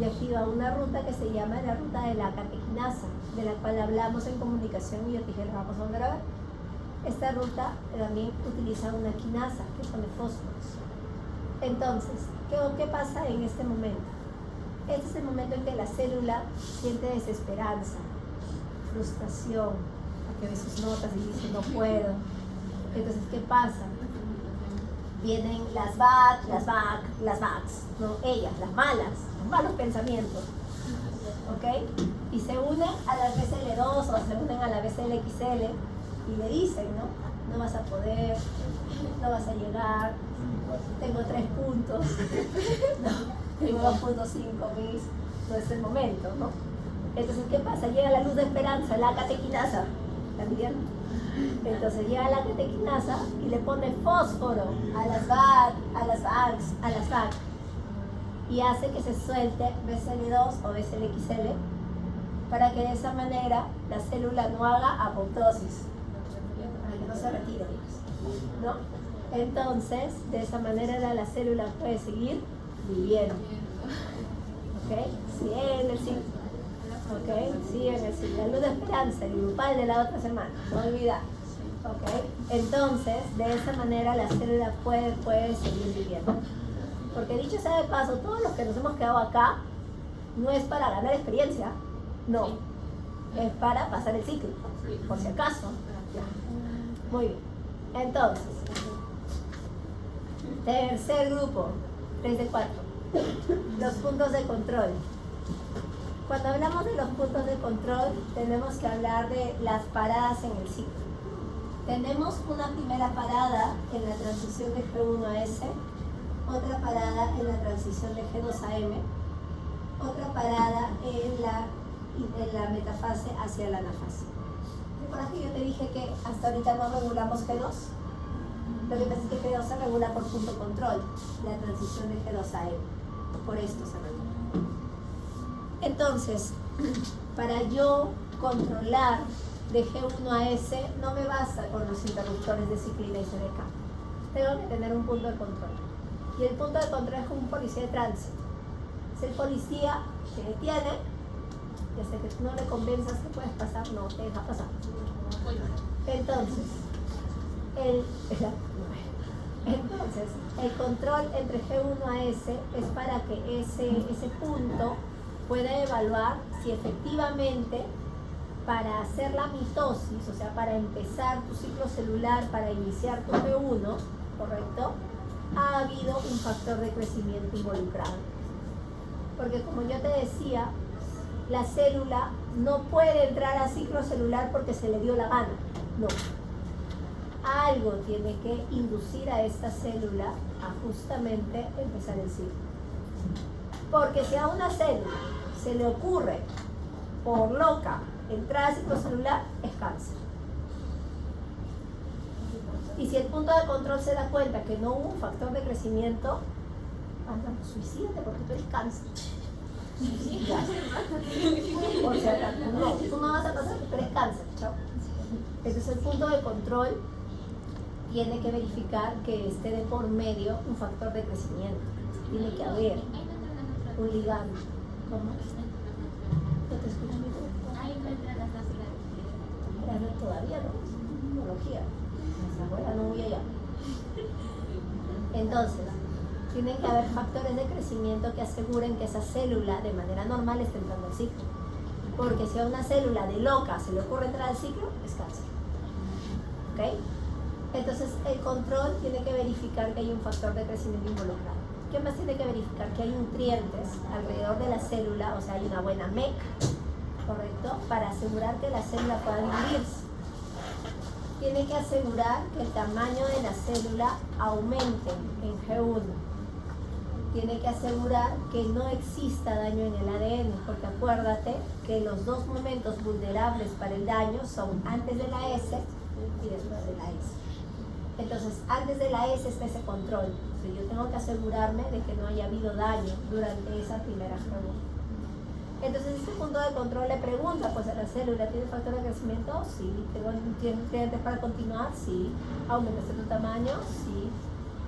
y activa una ruta que se llama la ruta de la catequinasa, de la cual hablamos en comunicación y yo dije, la vamos a volver a ver. Esta ruta también utiliza una quinasa, que son de fósforos. Entonces, ¿qué pasa en este momento? Este es el momento en que la célula siente desesperanza, frustración, porque ve sus notas y dice, no puedo. Entonces, ¿qué pasa? Vienen las BAT, las BAC, las BACs, ¿no? Ellas, las malas, los malos pensamientos, ¿ok? Y se unen a la BCL2 o se unen a la BCLXL y le dicen, no vas a poder, no vas a llegar, tengo 3 puntos, no, tengo 2.5 mis, no es el momento, ¿no? Entonces, ¿qué pasa? Llega la luz de esperanza, la catequinasa, ¿también? Entonces llega la catequinasa y le pone fósforo a las VACs, y hace que se suelte BCL2 o BCLXL para que de esa manera la célula no haga apoptosis, para que no se retire, ¿no? Entonces, de esa manera la célula puede seguir viviendo. ¿Ok? Sigue en el ciclo. ¿Ok? Sigue en el ciclo. La luz de esperanza, el grupal de la otra semana. No olvidar. ¿Ok? Entonces, de esa manera la célula puede seguir viviendo. Porque dicho sea de paso, todos los que nos hemos quedado acá no es para ganar experiencia, no, es para pasar el ciclo, por si acaso. Muy bien. Entonces, tercer grupo, 3 de 4, los puntos de control. Cuando hablamos de los puntos de control, tenemos que hablar de las paradas en el ciclo. Tenemos una primera parada en la transición de G1 a S, otra parada en la transición de G2 a M, otra parada en la metafase hacia la anafase. ¿Recuerdas que yo te dije que hasta ahorita no regulamos G2? Lo que pasa es que G2 se regula por punto control, la transición de G2 a M. Por esto se regula. Entonces, para yo controlar de G1 a S, no me basta con los interruptores de ciclina y CDK. Tengo que tener un punto de control. Y el punto de control es como un policía de tránsito. Es el policía que detiene y hasta que tú no le convenzas que puedes pasar, no te deja pasar. Entonces, el control entre G1 a S es para que ese punto pueda evaluar si efectivamente para hacer la mitosis, o sea, para empezar tu ciclo celular, para iniciar tu G1, ¿correcto?, ha habido un factor de crecimiento involucrado. Porque como yo te decía, la célula no puede entrar a ciclo celular porque se le dio la gana, no. Algo tiene que inducir a esta célula a justamente empezar el ciclo. Porque si a una célula se le ocurre, por loca, entrar a ciclo celular, es cáncer. Y si el punto de control se da cuenta que no hubo un factor de crecimiento, suicídate porque tú eres cáncer. Por si acaso, no, tú no vas a pasar porque tú eres cáncer, chao. Entonces el punto de control tiene que verificar que esté de por medio un factor de crecimiento. Tiene que haber un ligando. ¿Cómo? ¿No te escuchas mi voz? Todavía no. Biología. Esa abuela no voy allá. Entonces, tienen que haber factores de crecimiento que aseguren que esa célula de manera normal esté entrando al ciclo. Porque si a una célula de loca se le ocurre entrar al ciclo, es cáncer. ¿Ok? Entonces, el control tiene que verificar que hay un factor de crecimiento involucrado. ¿Qué más tiene que verificar? Que hay nutrientes alrededor de la célula, o sea, hay una buena MEC, ¿correcto?, para asegurar que la célula pueda dividirse. Tiene que asegurar que el tamaño de la célula aumente en G1. Tiene que asegurar que no exista daño en el ADN, porque acuérdate que los dos momentos vulnerables para el daño son antes de la S y después de la S. Entonces, antes de la S está ese control. Entonces, yo tengo que asegurarme de que no haya habido daño durante esa primera G1. Entonces, este punto de control le pregunta pues a la célula, ¿tiene factor de crecimiento? Sí. ¿Tiene nutrientes para continuar? Sí. ¿Aumentaste tu tamaño? Sí.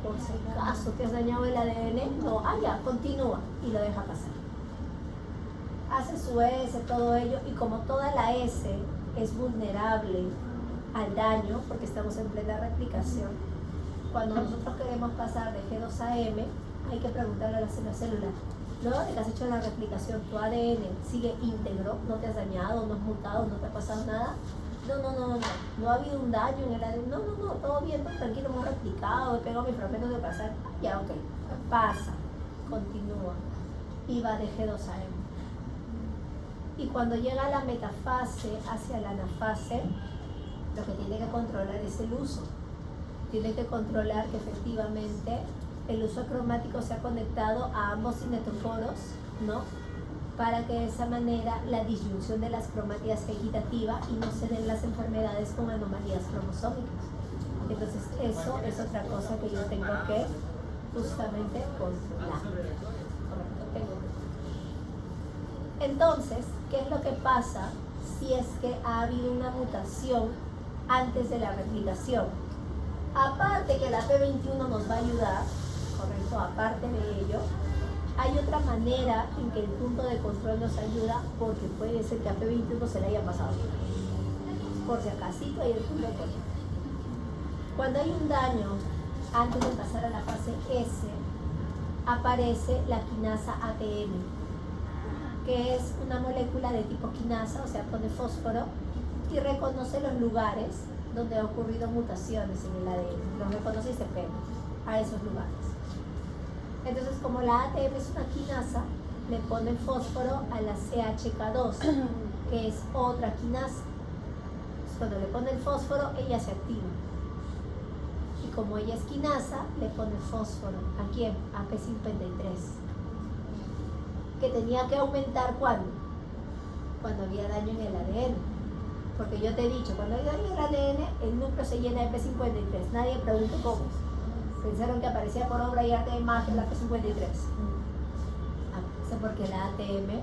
Por si acaso te has dañado el ADN, no, ya, continúa y lo deja pasar. Hace su S, todo ello, y como toda la S es vulnerable al daño, porque estamos en plena replicación, cuando nosotros queremos pasar de G2 a M, hay que preguntarle a la célula, luego de que has hecho la replicación, tu ADN sigue íntegro, no te has dañado, no has mutado, no te ha pasado nada. No ha habido un daño en el ADN, no, todo bien, todo tranquilo, hemos replicado, he pegado mis fragmentos de pasar, ya, ok, pasa, continúa, y va de G2 a M. Y cuando llega a la metafase hacia la anafase, Lo que tiene que controlar es el uso. Tiene que controlar que efectivamente el uso cromático sea conectado a ambos cinetocoros, ¿no? Para que de esa manera la disyunción de las cromátidas sea equitativa y no se den las enfermedades con anomalías cromosómicas. Entonces eso es otra cosa que yo tengo que justamente controlar. Correcto. Entonces, ¿qué es lo que pasa si es que ha habido una mutación antes de la replicación? Aparte que la P21 nos va a ayudar, correcto, aparte de ello, hay otra manera en que el punto de control nos ayuda, porque puede ser que a P21 se le haya pasado. Por si acasito hay el punto de control. Cuando hay un daño, antes de pasar a la fase S, aparece la quinasa ATM, que es una molécula de tipo quinasa, o sea, pone fósforo, y reconoce los lugares donde ha ocurrido mutaciones en el ADN. Los reconoce y se pega a esos lugares. Entonces, como la ATM es una quinasa, le pone fósforo a la CHK2, que es otra quinasa. Entonces, cuando le pone el fósforo, ella se activa. Y como ella es quinasa, le pone fósforo. ¿A quién? A P53. Que tenía que aumentar ¿cuándo? Cuando había daño en el ADN. Porque yo te he dicho, cuando hay daño en el ADN, el núcleo se llena de P53. Nadie pregunta cómo. Pensaron que aparecía por obra y arte de magia la P53. Porque la ATM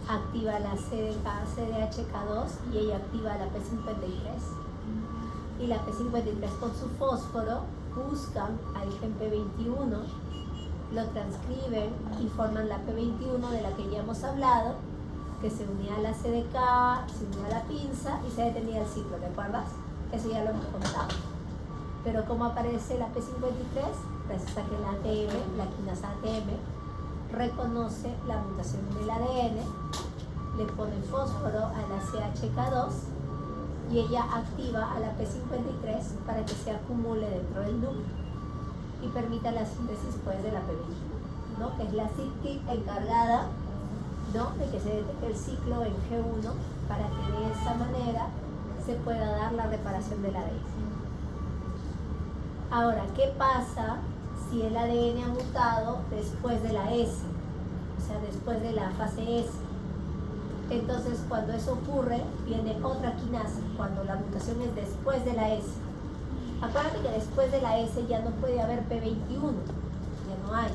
activa la CDHK2 y ella activa la P53. Y la P53 con su fósforo buscan al gen P21, lo transcriben y forman la P21 de la que ya hemos hablado, que se unía a la CDK, se unía a la pinza y se detenía el ciclo, ¿te acuerdas? Eso ya lo hemos contado. Pero ¿cómo aparece la P53? Gracias a que la ATM, la quinasa ATM, reconoce la mutación en el ADN, le pone fósforo a la CHK2 y ella activa a la P53 para que se acumule dentro del núcleo y permita la síntesis pues, de la P21, ¿no? Que es la CITKIT encargada, ¿no? De que se detecte el ciclo en G1 para que de esa manera se pueda dar la reparación del ADN. Ahora, ¿qué pasa si el ADN ha mutado después de la S? O sea, después de la fase S. Entonces, cuando eso ocurre, viene otra quinasa, cuando la mutación es después de la S. Acuérdate que después de la S ya no puede haber P21, ya no hay.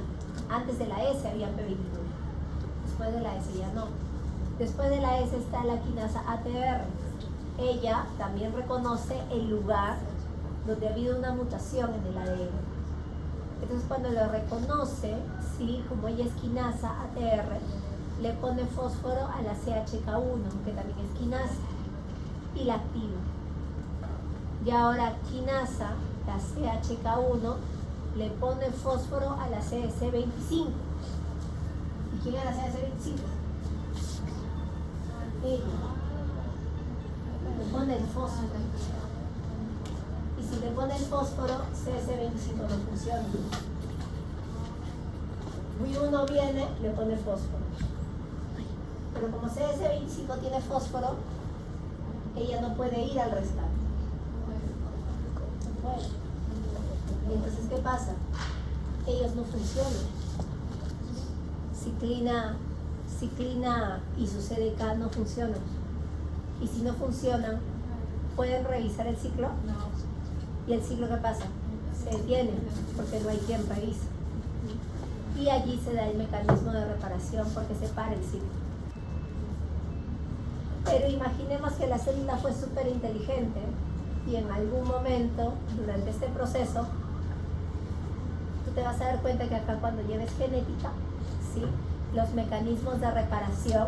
Antes de la S había P21, después de la S ya no. Después de la S está la quinasa ATR. Ella también reconoce el lugar donde ha habido una mutación en el ADN. Entonces cuando lo reconoce, ¿sí? Como ella es quinasa ATR, le pone fósforo a la CHK1, que también es quinasa, y la activa. Y ahora quinasa, la CHK1, le pone fósforo a la CS25. ¿Y quién es la CS25? Ella. Le pone el fósforo. Y si le pone el fósforo, CS25 no funciona. Y uno viene, le pone fósforo. Pero como CS25 tiene fósforo, ella no puede ir al rescate. No puede. Y entonces, ¿qué pasa? Ellos no funcionan. Ciclina y su CDK no funcionan. Y si no funcionan, ¿pueden revisar el ciclo? No. ¿Y el ciclo qué pasa? Se detiene, porque no hay quien revise. Y allí se da el mecanismo de reparación porque se para el ciclo. Pero imaginemos que la célula fue súper inteligente y en algún momento, durante este proceso, tú te vas a dar cuenta que acá cuando lleves genética, ¿sí? Los mecanismos de reparación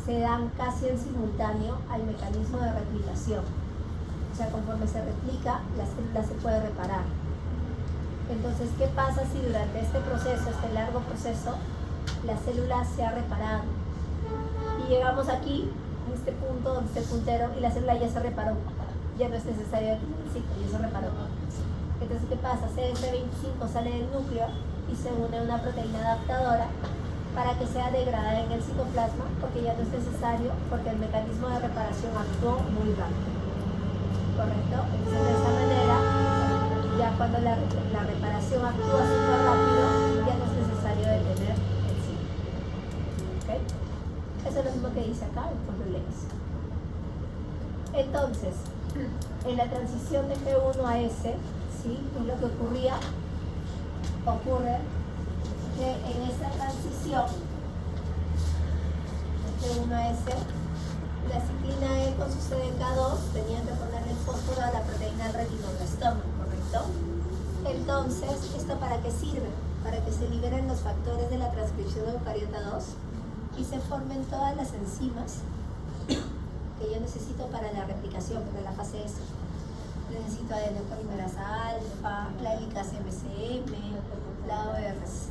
se dan casi en simultáneo al mecanismo de replicación. O sea, conforme se replica, la célula se puede reparar. Entonces, ¿qué pasa si durante este proceso, este largo proceso, la célula se ha reparado? Y llegamos aquí, en este punto, en este puntero, y la célula ya se reparó. Ya no es necesario el ciclo, ya se reparó. Entonces, ¿qué pasa? CS25 sale del núcleo y se une a una proteína adaptadora para que sea degradada en el citoplasma, porque ya no es necesario, porque el mecanismo de reparación actuó muy rápido. ¿correcto? Entonces de esa manera, ya cuando la reparación actúa súper rápido, ya no es necesario detener el ciclo. ¿Ok? Eso es lo mismo que dice acá, después lo lees. Entonces, en la transición de G1 a S, ¿sí? Es lo que ocurre que en esta transición de G1 a S, la ciclina E con su CDK2 tenían que ponerle el fósforo a la proteína del retinoblastoma, ¿correcto? Entonces, ¿esto para qué sirve? Para que se liberen los factores de la transcripción de eucariota 2 y se formen todas las enzimas que yo necesito para la replicación, para la fase S. Necesito adenosina alfa, la helicasa MCM, la ORC,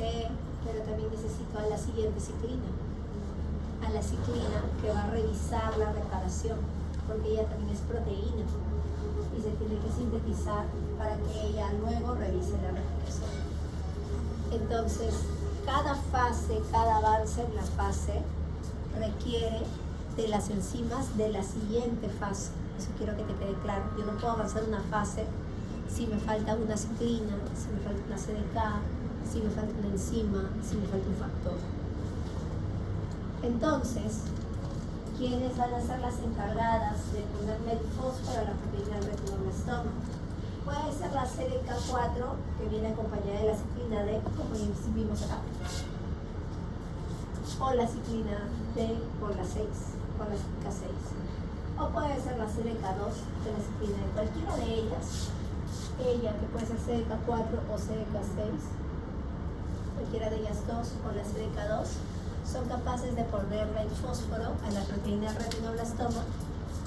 pero también necesito a la siguiente ciclina, a la ciclina que va a revisar la reparación, porque ella también es proteína y se tiene que sintetizar para que ella luego revise la replicación. Entonces, cada fase, cada avance en la fase requiere de las enzimas de la siguiente fase. Eso quiero que te quede claro. Yo no puedo avanzar una fase si me falta una ciclina, si me falta una CDK, si me falta una enzima, si me falta un factor. Entonces, ¿quiénes van a ser las encargadas de ponerle el fósforo a la proteína del retinoblastoma? Puede ser la CDK4, que viene acompañada de la ciclina D, como vimos acá, o la ciclina D por la 6, por la CDK6. O puede ser la CDK2 de la ciclina D. Cualquiera de ellas, ella que puede ser CDK4 o CDK6, cualquiera de ellas dos, o la CDK2, son capaces de ponerle el fósforo a la proteína del retinoblastoma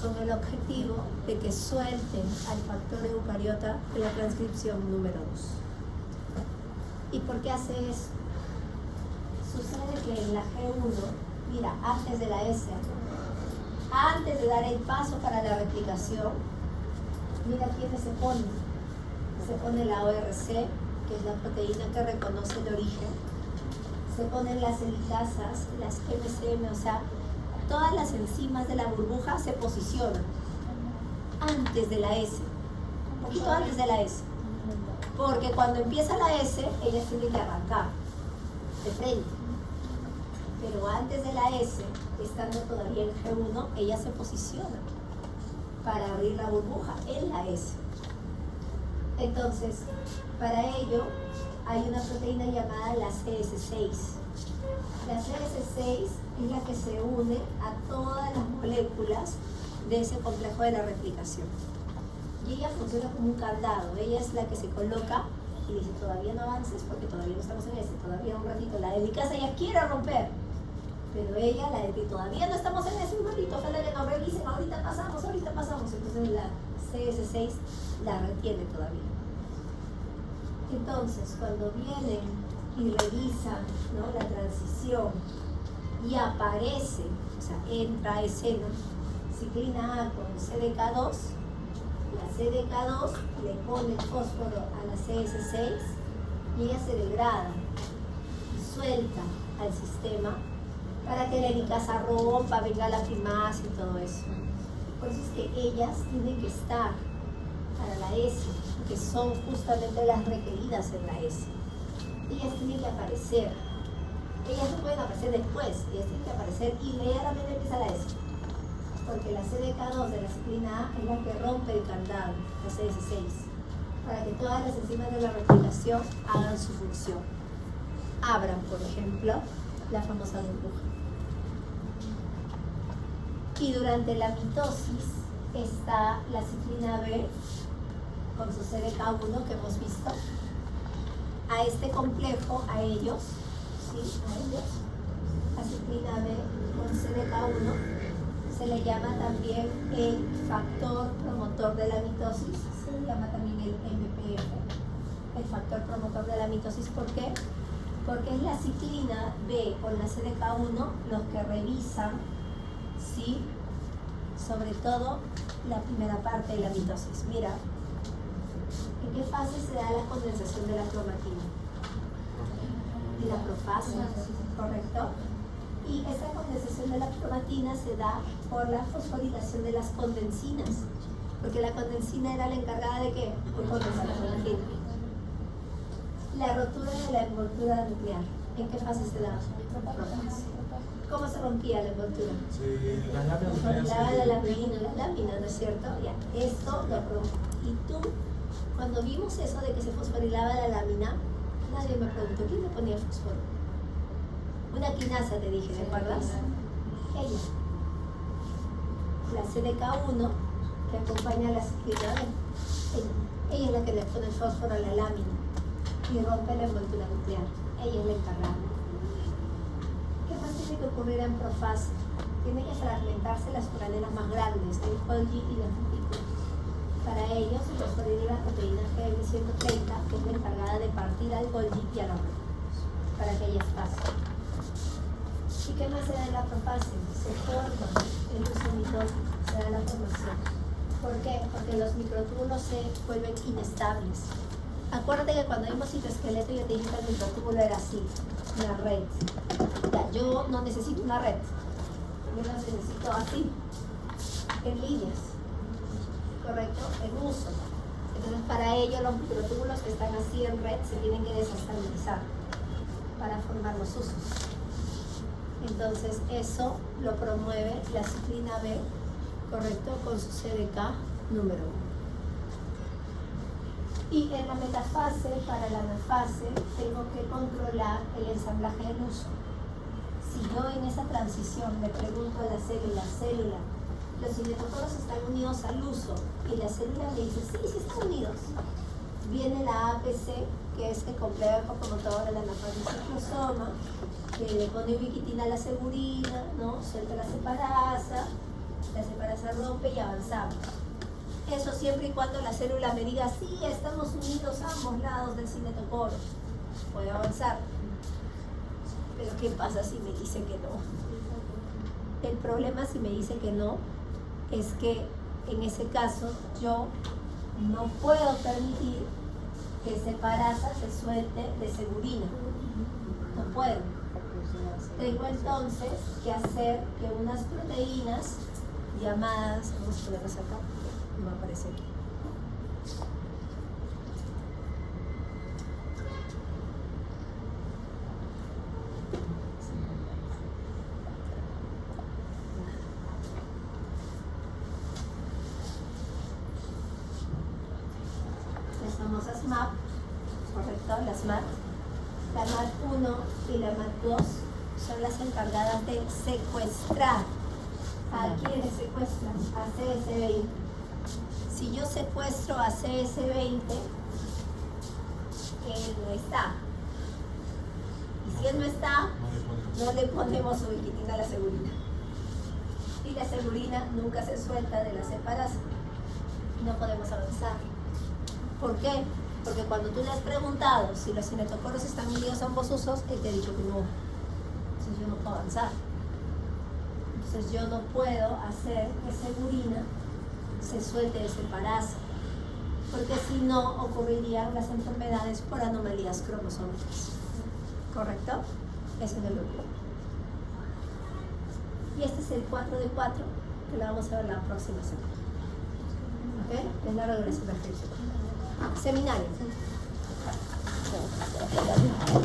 con el objetivo de que suelten al factor eucariota de la transcripción número 2. ¿Y por qué hace eso? Sucede que en la G1, mira, antes de la S, antes de dar el paso para la replicación, mira quiénes se ponen. Se pone la ORC, que es la proteína que reconoce el origen. Se ponen las helicasas, las MCM, o sea, todas las enzimas de la burbuja se posicionan antes de la S, un poquito antes de la S. Porque cuando empieza la S, ellas tienen que arrancar de frente. Pero antes de la S, estando todavía en G1, ellas se posicionan para abrir la burbuja en la S. Entonces, para ello, hay una proteína llamada la CS6. La CS6 es la que se une a todas las moléculas de ese complejo de la replicación. Y ella funciona como un candado. Ella es la que se coloca y dice, todavía no avances porque todavía no estamos en ese, todavía un ratito. La helicasa ya quiere romper, pero ella, la de que todavía no estamos en ese, un ratito, ojalá que nos revisen, ahorita pasamos. Entonces la CS6 la retiene todavía. Entonces, cuando vienen y revisan, ¿no?, la transición y aparece, o sea, entra a escena ciclina A con CDK2, la CDK2 le pone el fósforo a la CS6 y ella se degrada y suelta al sistema para que la helicasa rompa, venga la primasa y todo eso. Por eso es que ellas tienen que estar para la S, que son justamente las requeridas en la S. Ellas tienen que aparecer. Ellas no pueden aparecer después, ellas tienen que aparecer inmediatamente empieza la S. Porque la CDK2 de la ciclina A es la que rompe el candado, la CS6, para que todas las enzimas de la replicación hagan su función. Abran, por ejemplo, la famosa burbuja. Y durante la mitosis está la ciclina B con su CDK1 que hemos visto. A este complejo, a ellos, ¿sí? A ellos, la ciclina B con CDK1, se le llama también el factor promotor de la mitosis, se le llama también el MPF, el factor promotor de la mitosis. ¿Por qué? Porque es la ciclina B con la CDK1 los que revisan, ¿sí?, sobre todo la primera parte de la mitosis. Mira, ¿en qué fase se da la condensación de la cromatina? En la profase, ¿correcto? Y esta condensación de la cromatina se da por la fosforilación de las condensinas. Porque la condensina era la encargada de ¿qué? De condensar la proteína. La rotura de la envoltura nuclear, ¿en qué fase se da? ¿Cómo se rompía la envoltura? Las láminas La lámina, ¿no es cierto? Ya, esto lo rompe. Y tú, cuando vimos eso de que se fosforilaba la lámina, nadie me preguntó, ¿quién le ponía fósforo? Una quinasa te dije, ¿te acuerdas? Ella. La CDK1, que acompaña a la ciclina B. Ella es la que le pone el fósforo a la lámina y rompe la envoltura nuclear. Ella es la encargada. ¿Qué más tiene que ocurrir en profase? Tienen que fragmentarse las organelas más grandes, el Golgi y la cutícula. Para ello se fosforiló la proteína GL130, que es la encargada de partir al Golgi y a la red, para que ellas pasen. ¿Y qué más se da en la profase? Se forma el uso mitosito, se da la formación. ¿Por qué? Porque los microtúbulos se vuelven inestables. Acuérdate que cuando vimos citoesqueleto yo te dije que el microtúbulo era así, una red. Ya, yo no necesito una red, yo las necesito así, en líneas, ¿correcto? En uso. Entonces para ello los microtúbulos que están así en red se tienen que desestabilizar para formar los usos. Entonces eso lo promueve la ciclina B, ¿correcto? Con su CDK número 1. Y en la metafase, para la anafase, tengo que controlar el ensamblaje del uso. Si yo en esa transición le pregunto a la célula, los cinetocoros están unidos al uso, y la célula me dice, sí están unidos. Viene la APC, que es el complejo promotor de la anafase ciclosoma, que le pone ubiquitina a la segurina, ¿no? Suelta la separasa rompe y avanzamos. Eso siempre y cuando la célula me diga, sí, estamos unidos a ambos lados del cinetocoro. Puedo avanzar. Pero ¿qué pasa si me dice que no? El problema si me dice que no es que en ese caso yo no puedo permitir que separasa se suelte de segurina. No puedo. Tengo entonces que hacer que unas proteínas llamadas, vamos a ponerlas acá, no aparece aquí. Las famosas MAP, correcto, las MAP. La MAT1 y la MAT2 son las encargadas de secuestrar. ¿A quiénes secuestran? A CS20. Si yo secuestro a CS20, él no está. Y si él no está, no le ponemos ubiquitina a la segurina. Y la segurina nunca se suelta de la separasa. No podemos avanzar. ¿Por qué? Porque cuando tú le has preguntado si los cinetocoros están unidos a ambos usos, él te ha dicho que no. Entonces yo no puedo avanzar. Entonces yo no puedo hacer que segurina se suelte de separasa, porque si no ocurrirían las enfermedades por anomalías cromosómicas. ¿Correcto? Ese es el núcleo. Y este es el 4 de 4, que lo vamos a ver la próxima semana. ¿Ok? Es la regulación de ejercicio. Seminario.